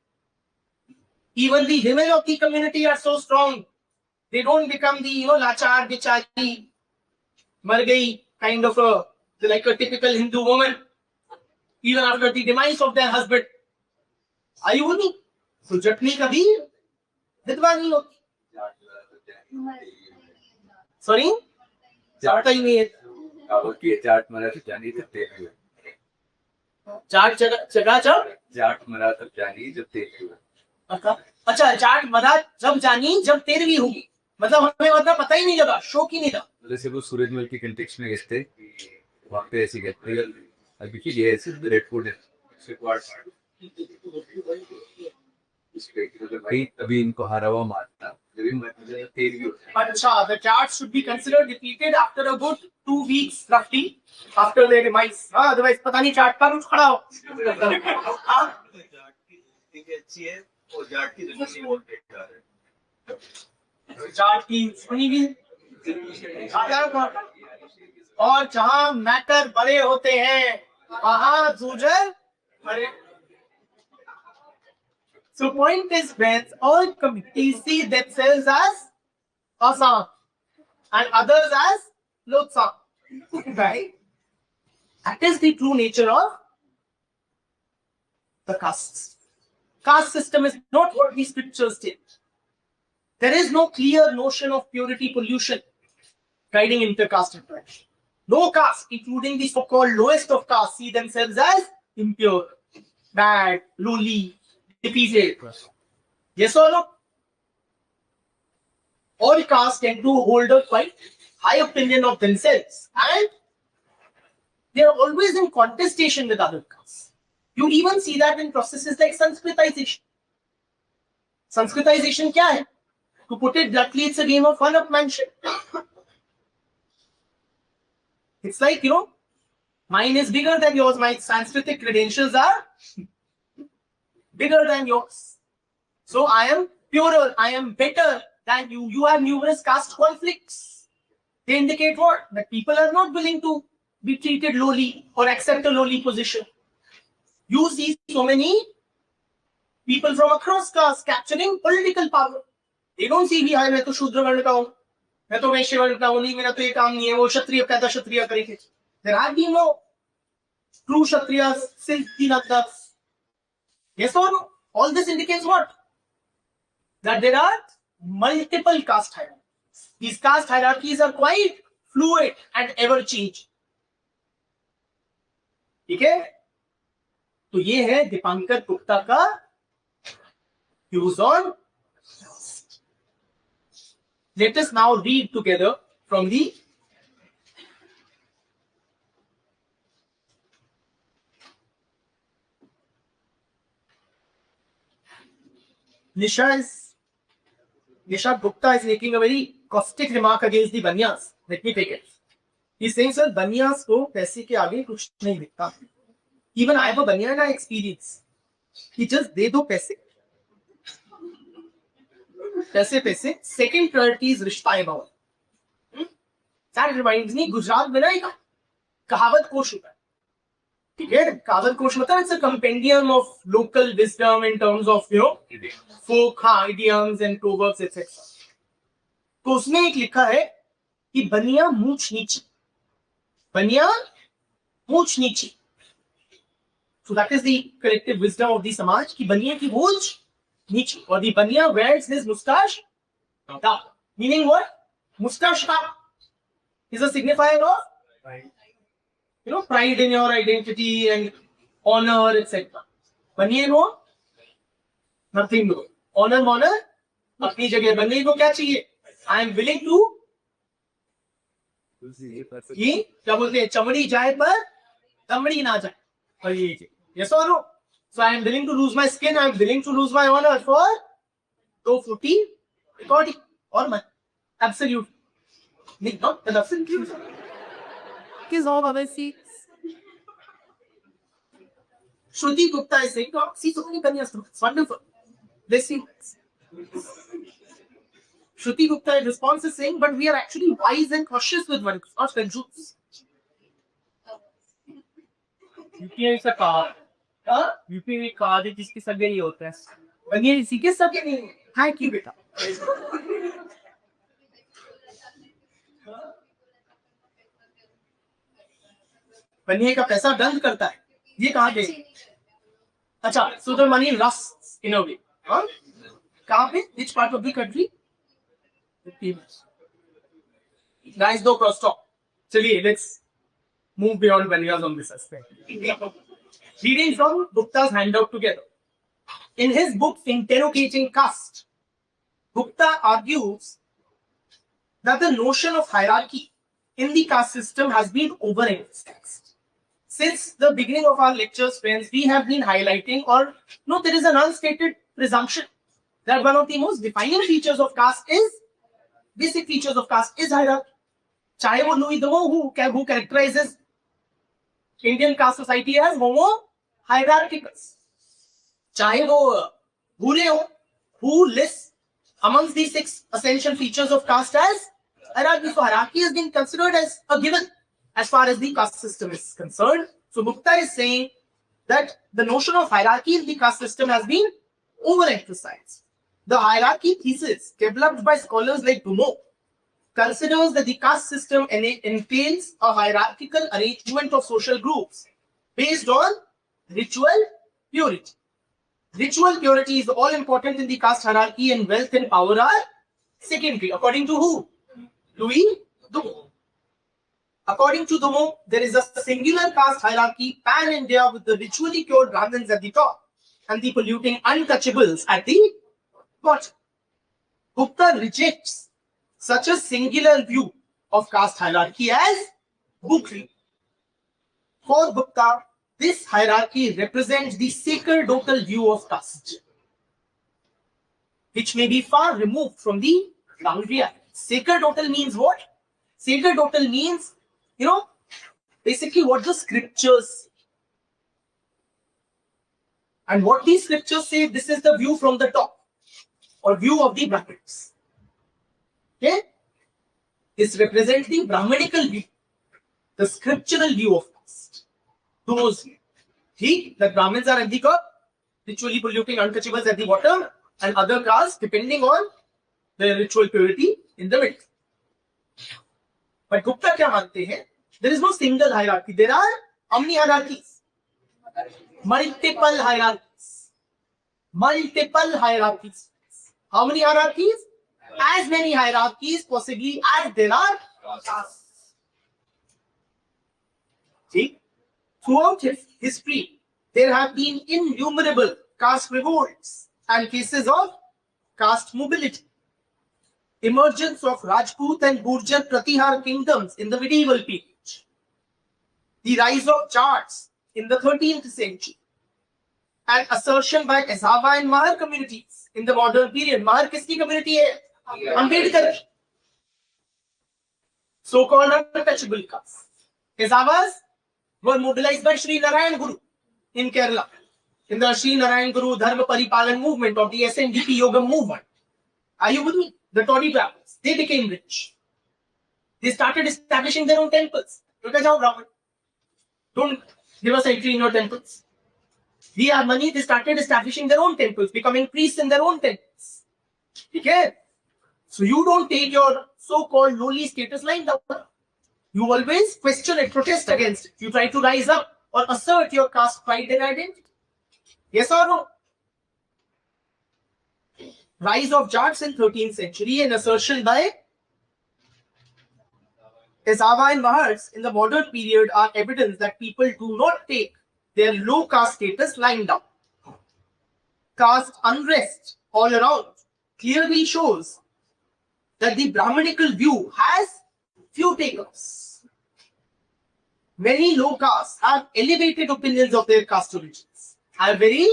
Even the women of the community are so strong. They don't become the lachar, bichari, mar gayi kind of like a typical Hindu woman. Even after the demise of their husband. आयु नहीं तो जटनी कभी विधवा नहीं होती. Sorry चाट ही नहीं है. चाट मरा तो जानी जब तेल हुए. चाट जगह जब चाट मरा तब जानी जब तेल हुए. अच्छा चाट मरा जब जानी जब तेरहवीं होगी. मतलब हमें मतलब पता ही नहीं लगा, शौक ही नहीं था. जैसे वो सूरजमल की कंटेक्स्ट में गए थे वहाँ पे ऐसी कहते हैं अभी की ये ऐसे रेड फूड है भाई अभी इनको हरा हुआ मारता. अच्छा, the chart should be considered depleted after a good 2 weeks roughly after their demise. Otherwise पता नहीं चाट पर कुछ खड़ा हो. चाट की सुनी भी. और जहाँ मैटर बड़े होते हैं वहाँ जूझर बड़े. So point is when all committees see themselves as Assam and others as Lotsam, right? That is the true nature of the caste. Caste system is not what the scriptures did. There is no clear notion of purity pollution guiding intercaste interaction. No caste, including the so-called lowest of castes, see themselves as impure, bad, lowly, defeated. Yes or no? All castes tend to hold a quite high opinion of themselves and they are always in contestation with other castes. You even see that in processes like Sanskritization. Sanskritization क्या है? To put it bluntly, it's a game of one-upmanship. It's like, mine is bigger than yours. My Sanskritic credentials are bigger than yours. So I am purer, I am better than you. You have numerous caste conflicts. They indicate what? That people are not willing to be treated lowly or accept a lowly position. You see so many people from across castes capturing political power. They don't see कि मैं तो शूद्र वर्ण का हूँ, मैं तो वैश्य वर्ण का हूँ, नहीं मेरा तो ये काम नहीं है, वो क्षत्रिय पैदा क्षत्रिय करेंगे. There have been no true kshatriyas since the Nagdas. Yes or no? All this indicates what? That there are multiple caste hierarchies. These caste hierarchies are quite fluid and ever changing. ठीक है? तो ये है दीपांकर गुप्ता का views on. Let us now read together from the Nisha Gupta is making a very caustic remark against the Banyas. Let me take it. He's saying, sir, Banyas को पैसे के आगे कुछ नहीं दिखता. Even I have a Banyana experience. He just दे दो पैसे. पैसे second priority is रिश्ता about. That reminds me, Gujarat में ना एक कहावत कोश होता है. ठीक है, कहावत कोश मतलब it's a compendium of local wisdom in terms of folk idioms and proverbs etc. तो उसमें एक लिखा है कि बनिया मूंछ नीची. बनिया मूंछ नीची. So that is the collective wisdom of the समाज कि बनिया की मूंछ नीची और the baniya wears his mustache down. Meaning what? Mustache down is a signifier of pride in your identity and honor etc. बनिए को nothing more. Honor अपनी जगह. बनिए को क्या चाहिए? I am willing to ये क्या बोलते हैं, चमड़ी जाए पर दमड़ी ना जाए. और ये yes or no? So I am willing to lose my skin, I am willing to lose my honor for 240 recording or money. Absolute. Not an absolute. Kiss all other seats. Shruti Gupta is saying, see so many Banyas. It's wonderful. Let's see. Shruti Gupta in response is saying, but we are actually wise and cautious with one, not conjuice. UP में इसका car UP में car है जिसके सगे नहीं होता है. बनिए इसी के सब थैंक यू बेटा। बनिए का पैसा दंड करता है, ये कहाँ गए? अच्छा, so the money rusts in a way, हाँ? कहाँ पे? Which part of the country? Guys, दो cross talk. चलिए, let's move beyond Banias on this aspect. Reading from Gupta's handout together. In his book Interrogating Caste, Gupta argues that the notion of hierarchy in the caste system has been overemphasized. Since the beginning of our lectures, friends, we have been highlighting, or no, there is an unstated presumption that one of the most defining features of caste is, basic features of caste is hierarchy. चाहे वो Louis दो who characterizes Indian caste society as homo hierarchical, चाहे वो भूले हो who lists amongst these 6 essential features of caste as hierarchy. So hierarchy has been considered as a given as far as the caste system is concerned. So Gupta is saying that the notion of hierarchy in the caste system has been overemphasized. The hierarchy thesis developed by scholars like Dumont considers that the caste system entails a hierarchical arrangement of social groups based on ritual purity. Ritual purity is all important in the caste hierarchy, and wealth and power are secondary. According to who? Louis Dumont. According to Dumont, there is a singular caste hierarchy pan-India with the ritually cured Brahmins at the top and the polluting untouchables at the bottom. Gupta rejects such a singular view of caste hierarchy as bookly. For Gupta, this hierarchy represents the sacerdotal view of caste, which may be far removed from the ground reality. Sacerdotal means what? Sacerdotal means, basically what the scriptures say. And what these scriptures say, this is the view from the top, or view of the Brahmins. Okay? This represents the Brahmanical view, the scriptural view of caste. Those the Brahmins are at the top, ritually polluting untouchables at the bottom, and other castes depending on their ritual purity in the middle. But Gupta क्या मानते हैं? There is no single hierarchy. There are how many hierarchies? Multiple hierarchies. Multiple hierarchies. How many hierarchies? As many hierarchies possibly as there are castes. See? Throughout history, there have been innumerable caste revolts and cases of caste mobility. Emergence of Rajput and Gurjar Pratihar kingdoms in the medieval period. The rise of Jats in the 13th century. And assertion by Ezhava and Mahar communities in the modern period. Mahar kiski community hai? Ambedkar. So-called untouchable castes. Ezhavas were mobilized by Sri Narayan Guru in Kerala. In the Sri Narayan Guru Dharma Paripalan movement of the SNDP Yoga movement. Are you with me? The Toddy Brahmins, they became rich. They started establishing their own temples. Don't give us entry in your temples. We have money, they started establishing their own temples, becoming priests in their own temples. Okay? So you don't take your so-called lowly status line down. You always question it, protest against it. You try to rise up or assert your caste pride and identity. Yes or no? Rise of Jats in 13th century and assertion by Ezhava and Mahars in the modern period are evidence that people do not take their low caste status lying down. Caste unrest all around clearly shows that the Brahmanical view has few takers. Many low castes have elevated opinions of their caste origins, have very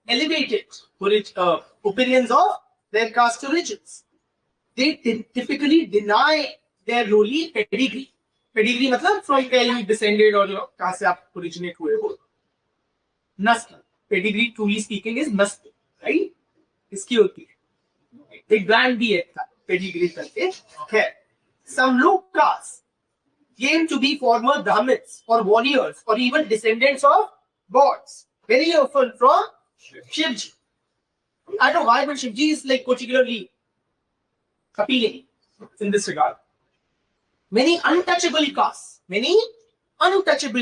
elevated opinions of their caste origins. They typically deny their lowly pedigree. Pedigree मतलब from where you descended or कहाँ से आप originate हुए हो. Nasl. Pedigree, truly speaking, is nasl, right? इसकी होती है. एक brand भी है pedigree करके. है. Some low castes claim to be former Brahmins or warriors or even descendants of gods, very often from Shivji. I don't know why, but Shivji is like particularly appealing in this regard. Many untouchable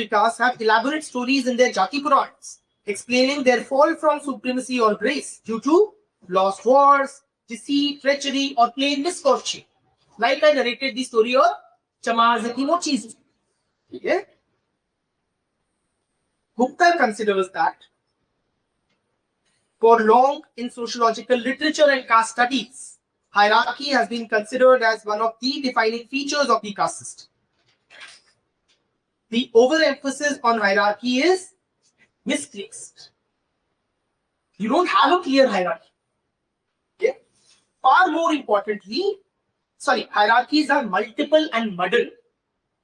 castes have elaborate stories in their Jati Purans explaining their fall from supremacy or grace due to lost wars, deceit, treachery, or plain misfortune. Like I narrated the story of Chamazaki Mochi's. Okay? Gupta considers that for long in sociological literature and caste studies, hierarchy has been considered as one of the defining features of the caste system. The overemphasis on hierarchy is misplaced. You don't have a clear hierarchy. Okay? Far more importantly, hierarchies are multiple and muddled.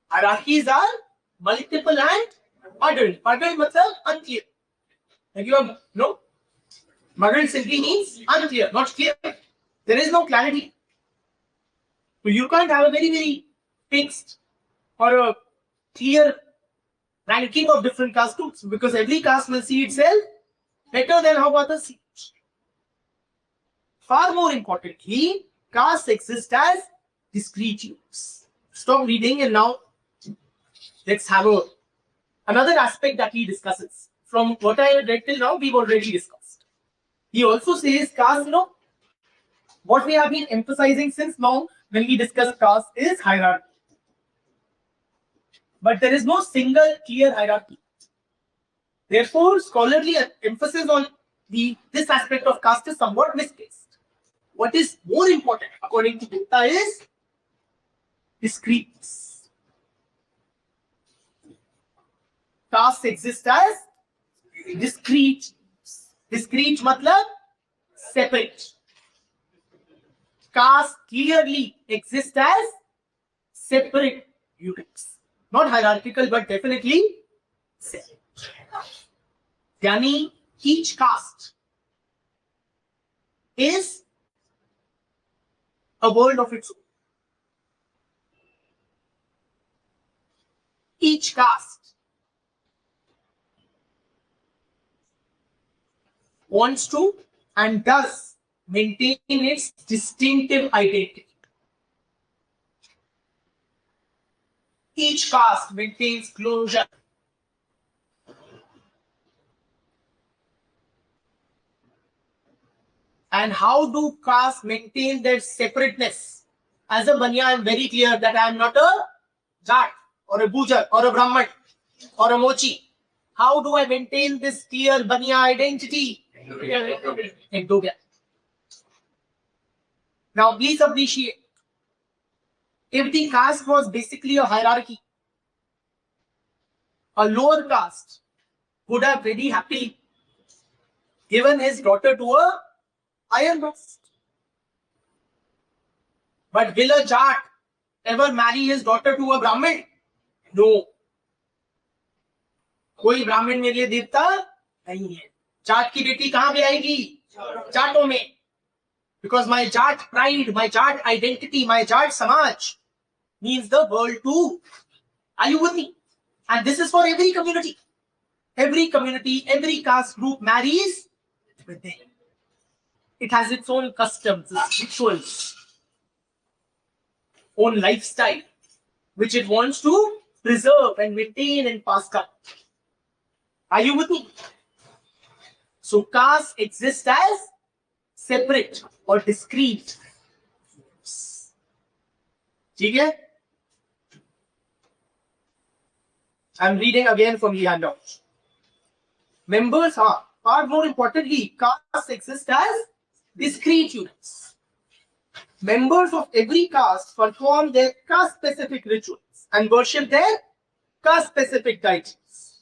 Hierarchies are multiple and muddled. Muddled means unclear. Like you have no. Muddled simply means unclear, not clear. There is no clarity. So you can't have a very, very fixed or a clear ranking of different caste groups because every caste will see itself better than how others see it. Far more importantly, castes exist as discrete units. Stop reading and now let's have another aspect that he discusses. From what I read till now, we've already discussed. He also says caste, what we have been emphasizing since long when we discuss caste is hierarchy. But there is no single clear hierarchy. Therefore, scholarly emphasis on this aspect of caste is somewhat misplaced. What is more important, according to Gupta, is discreteness. Castes exist as discrete. Discrete matlab separate. Castes clearly exist as separate units. Not hierarchical, but definitely separate. Yani, each caste is a world of its own. Each caste wants to and does maintain its distinctive identity. Each caste maintains closure. And how do castes maintain their separateness? As a Banya, I am very clear that I am not a Jat or a Gujar or a Brahman or a Mochi. How do I maintain this clear Banya identity? Now, please appreciate, if the caste was basically a hierarchy, a lower caste would have very happily given his daughter to a higher caste. But will a Jat ever marry his daughter to a Brahmin? No. कोई ब्राह्मण मेरे लिए देवता नहीं है. जाट की बेटी कहां पे आएगी? जाटों में. Because my Jat pride, my Jat identity, my Jat Samaj means the world too. Are you with me? And this is for every community. Every community, every caste group marries with them. It has its own customs, its rituals, own lifestyle, which it wants to preserve and maintain and pass down. Are you with me? So castes exist as separate or discrete. Okay? I'm reading again from the handout. Members are, far more importantly, castes exist as discrete units. Members of every caste perform their caste-specific rituals and worship their caste-specific deities.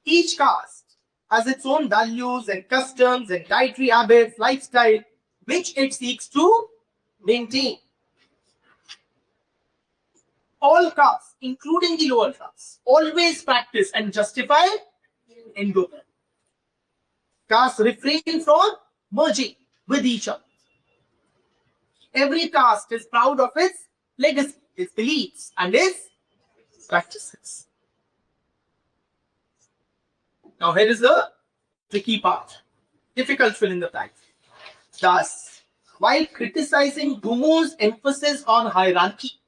Each caste has its own values and customs and dietary habits, lifestyle, which it seeks to maintain. All castes, including the lower castes, always practice and justify endowment. Castes refrain from merging with each other. Every caste is proud of its legacy, its beliefs, and its practices. Now here is the tricky part. Difficult fill in the blank. Thus, while criticizing Dumont's emphasis on hierarchy,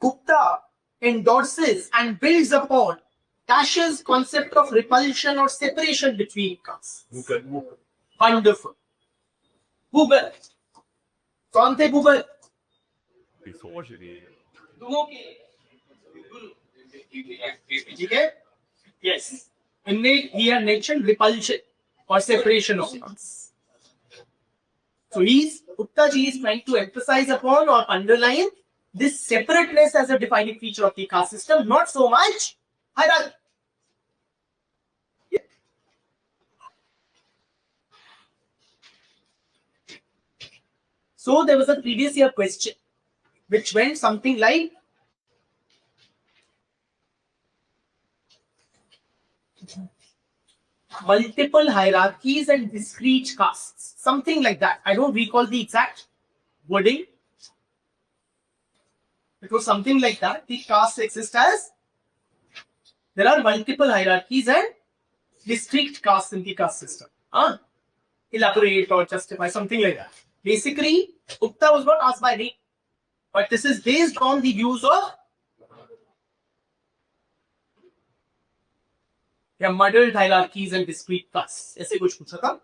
Gupta endorses and builds upon Tasher's concept of repulsion or separation between castes. Wonderful. Google. कौन थे Google? दुमो के गुरु. ठीक है? Yes. He had mentioned repulsion or separation of castes. So Gupta ji is trying to emphasize upon or underline this separateness as a defining feature of the caste system, not so much hierarchy. Yeah. So there was a previous year question which went something like, multiple hierarchies and discrete castes, something like that. I don't recall the exact wording. It was something like that. The castes exist as there are multiple hierarchies and discrete castes in the caste system. Elaborate or justify, something like that. Basically, Gupta was not asked by me, but this is based on the views of muddled hierarchies and discrete castes. ऐसे कुछ पूछा था.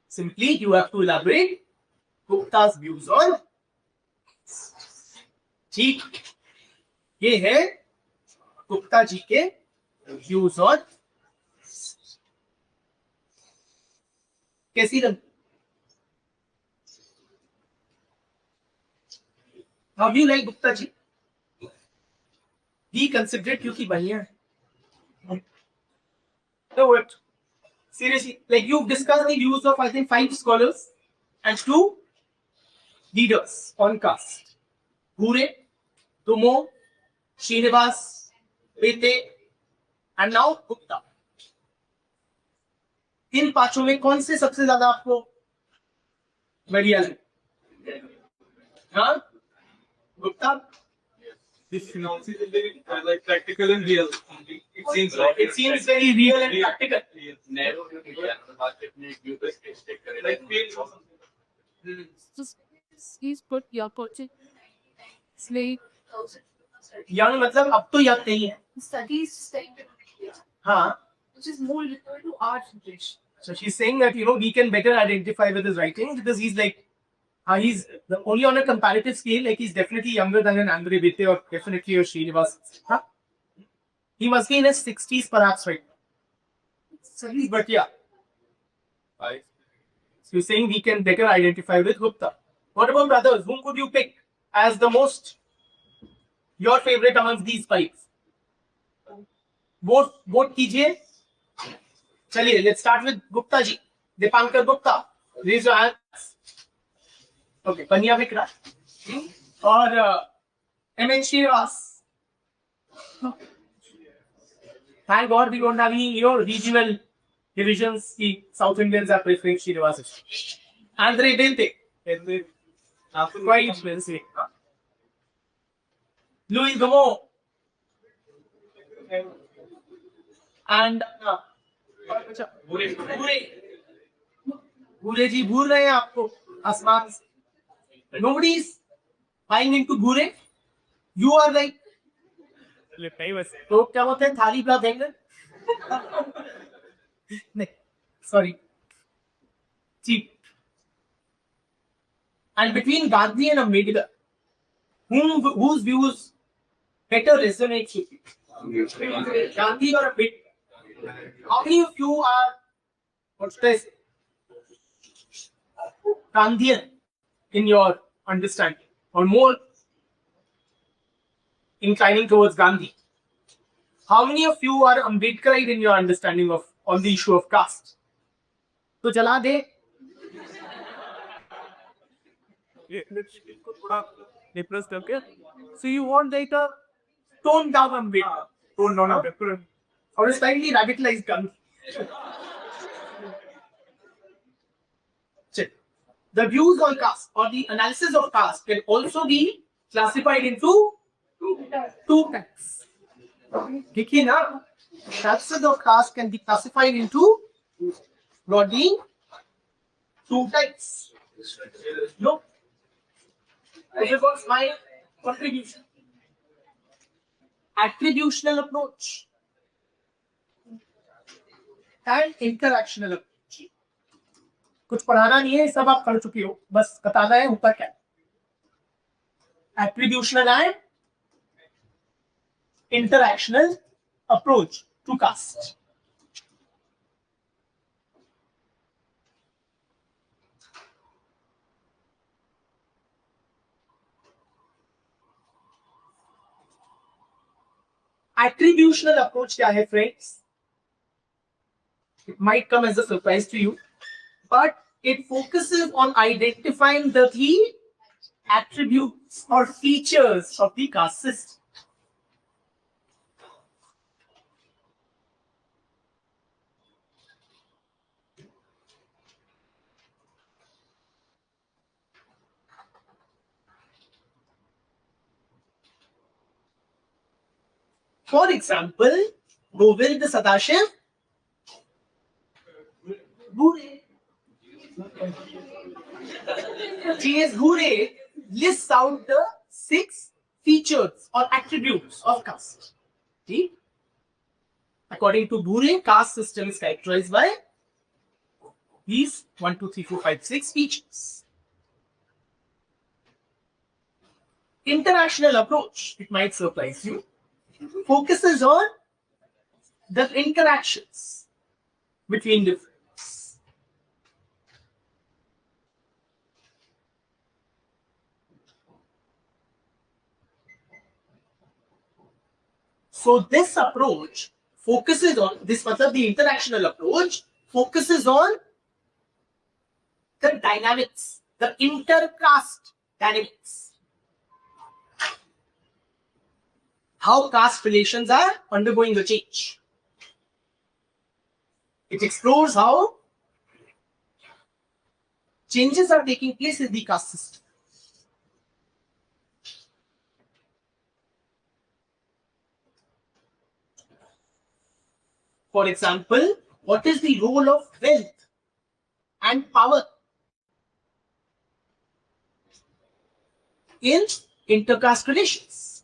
Simply, you have to elaborate Gupta's views on. ठीक, ये है गुप्ता जी के views on. कैसी लग? How do you like Gupta ji? Be considerate क्योंकि बढ़िया है. No, what? Seriously, like you've discussed the views of I think 5 scholars and 2 leaders on caste. Ghure, Dumo, Srinivas, Bete, and now Gupta. इन पांचों में कौन से सबसे ज्यादा आपको बढ़िया लगे? हाँ, Gupta. This synopsis is very like practical and real. It seems like It seems very real and practical. narrow market में यूएस के स्टेक करे Like feels or something. Just he's put your coaching. Slave. Young मतलब अब तो young नहीं है. Studies state, हाँ. which is more referred to art tradition. So she's saying that we can better identify with his writing because he's like, he's only on a comparative scale. Like he's definitely younger than an Andre Bete or definitely a Srinivas. Huh? He must be in his 60s perhaps, right? But yeah. Right. So you're saying we can better identify with Gupta. What about brothers? Whom could you pick as the most your favorite amongst these 5? Vote कीजिए. चलिए, let's start with Gupta ji. Dipankar Gupta. Raise your hands. Okay, Panya Vikra. और M.N. Srinivas. Thank God we don't have any regional divisions. The South Indians are preferring Srinivas. Andre Bente. Quite expensive. Louis Gamow. And Ghure ji भूल रहे हैं आपको आसमान से. Nobody is buying into Ghure. You are like तो क्या बोलते हैं थाली पे देंगे. नहीं, sorry. Cheap. And between Gandhi and Ambedkar, whose views better resonate with you? Gandhi or Ambedkar? How many of you are, what's this, Gandhian in your understanding or more inclining towards Gandhi? How many of you are Ambedkarite in your understanding of on the issue of caste? तो जला दे. So you want like a toned down Ambedkar, toned down Ambedkar, or a slightly radicalized Gandhi? The views on caste or the analysis of caste can also be classified into 2 types. देखिए ना, analysis of caste can be classified into broadly two types. No. This was my contribution. Attributional approach and interactional approach. कुछ पढ़ाना नहीं है, सब आप कर चुके हो, बस बताना है होता क्या. Attributional and interactional approach to caste. Attributional approach क्या है friends? It might come as a surprise to you, but it focuses on identifying the key attributes or features of the caste system. For example, Govind Sadashiv Ghure. G.S. Ghure lists out the 6 features or attributes of caste. See? According to Ghure, caste system is characterized by these 1, 2, 3, 4, 5, 6 features. International approach, it might surprise you, focuses on the interactions between different. So this approach focuses on this, the interactional approach focuses on the dynamics, the inter-caste dynamics. How caste relations are undergoing a change. It explores how changes are taking place in the caste system. For example, what is the role of wealth and power in intercaste relations?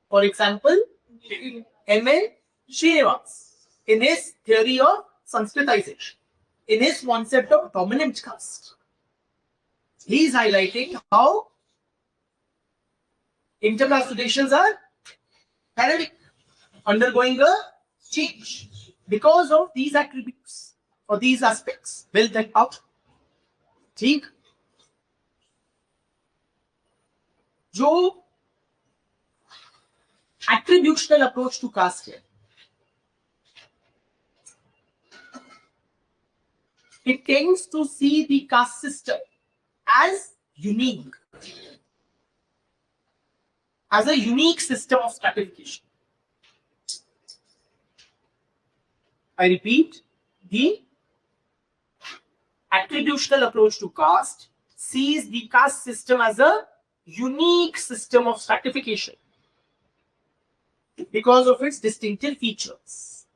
For example, M.N. Srinivas, in his theory of Sanskritization, in his concept of dominant caste, he is highlighting how intercaste relations are paradigmatic, undergoing a change because of these attributes or these aspects. Wealth and power. ठीक, जो attributional approach to caste है, it tends to see the caste system as unique, as a unique system of stratification. I repeat, the attributional approach to caste sees the caste system as a unique system of stratification because of its distinctive features.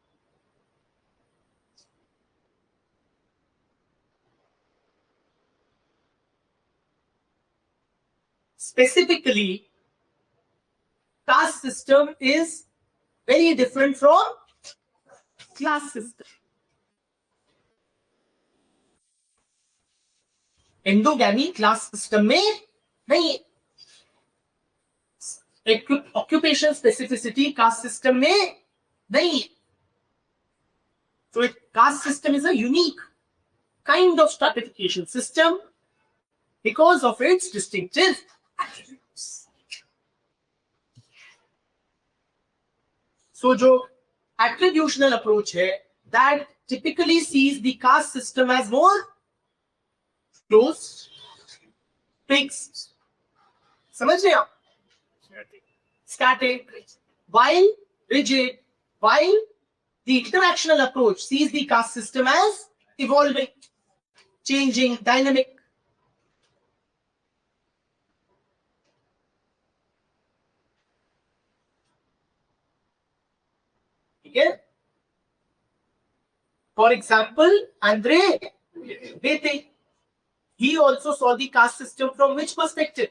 Specifically, caste system is very different from class system. Endogamy class system में नहीं, occupation specificity caste system में नहीं. So caste system is a unique kind of stratification system because of its distinctive attributes. So जो attributional approach है, that typically sees the caste system as more closed, fixed, समझ रहे आप? Static, while rigid, while the interactional approach sees the caste system as evolving, changing, dynamic. Okay? For example, Andre Bete, he also saw the caste system from which perspective?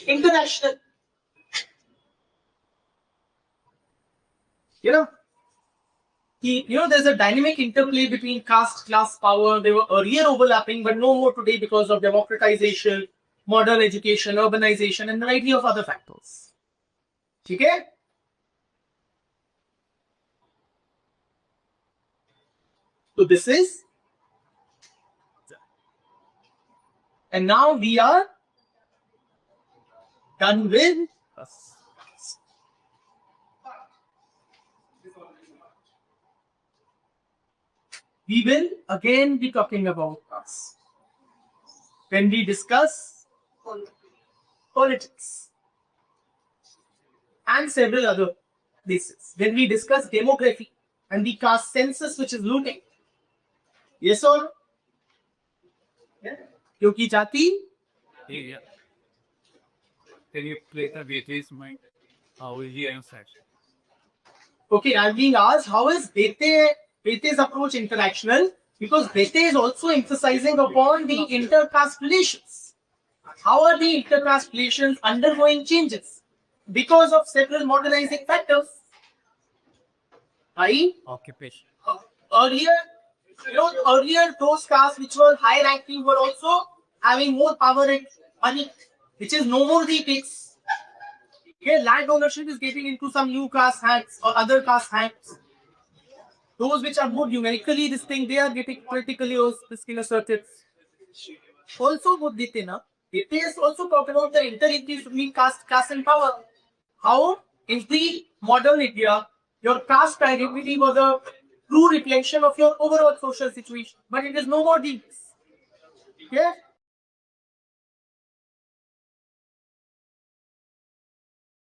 International. There's a dynamic interplay between caste, class, power. They were earlier overlapping, but no more today because of democratization, modern education, urbanization, and a variety of other factors. Okay? So this is, and now we are done with we will again be talking about us when we discuss politics and several other places. When we discuss demography and the caste census which is looming. Yes or no? Yeah. Kyunki jati. Yeah. Can you play the Bete's mind? How is he answered? Okay, I'm being asked how is Bete's approach interactional? Because Bete is also emphasizing upon the inter-caste relations. How are the inter-caste relations undergoing changes? Because of several modernizing factors. Right? Occupation. Earlier those castes which were high ranking were also having more power and money, which is no more the case. Okay, land ownership is getting into some new caste hands or other caste hands. Those which are more numerically distinct, they are getting politically asserted. Also, what Dite is also talking about the interlinkage between caste and power. How in the modern India, your caste identity was a true reflection of your overall social situation, but it is no more these. Okay?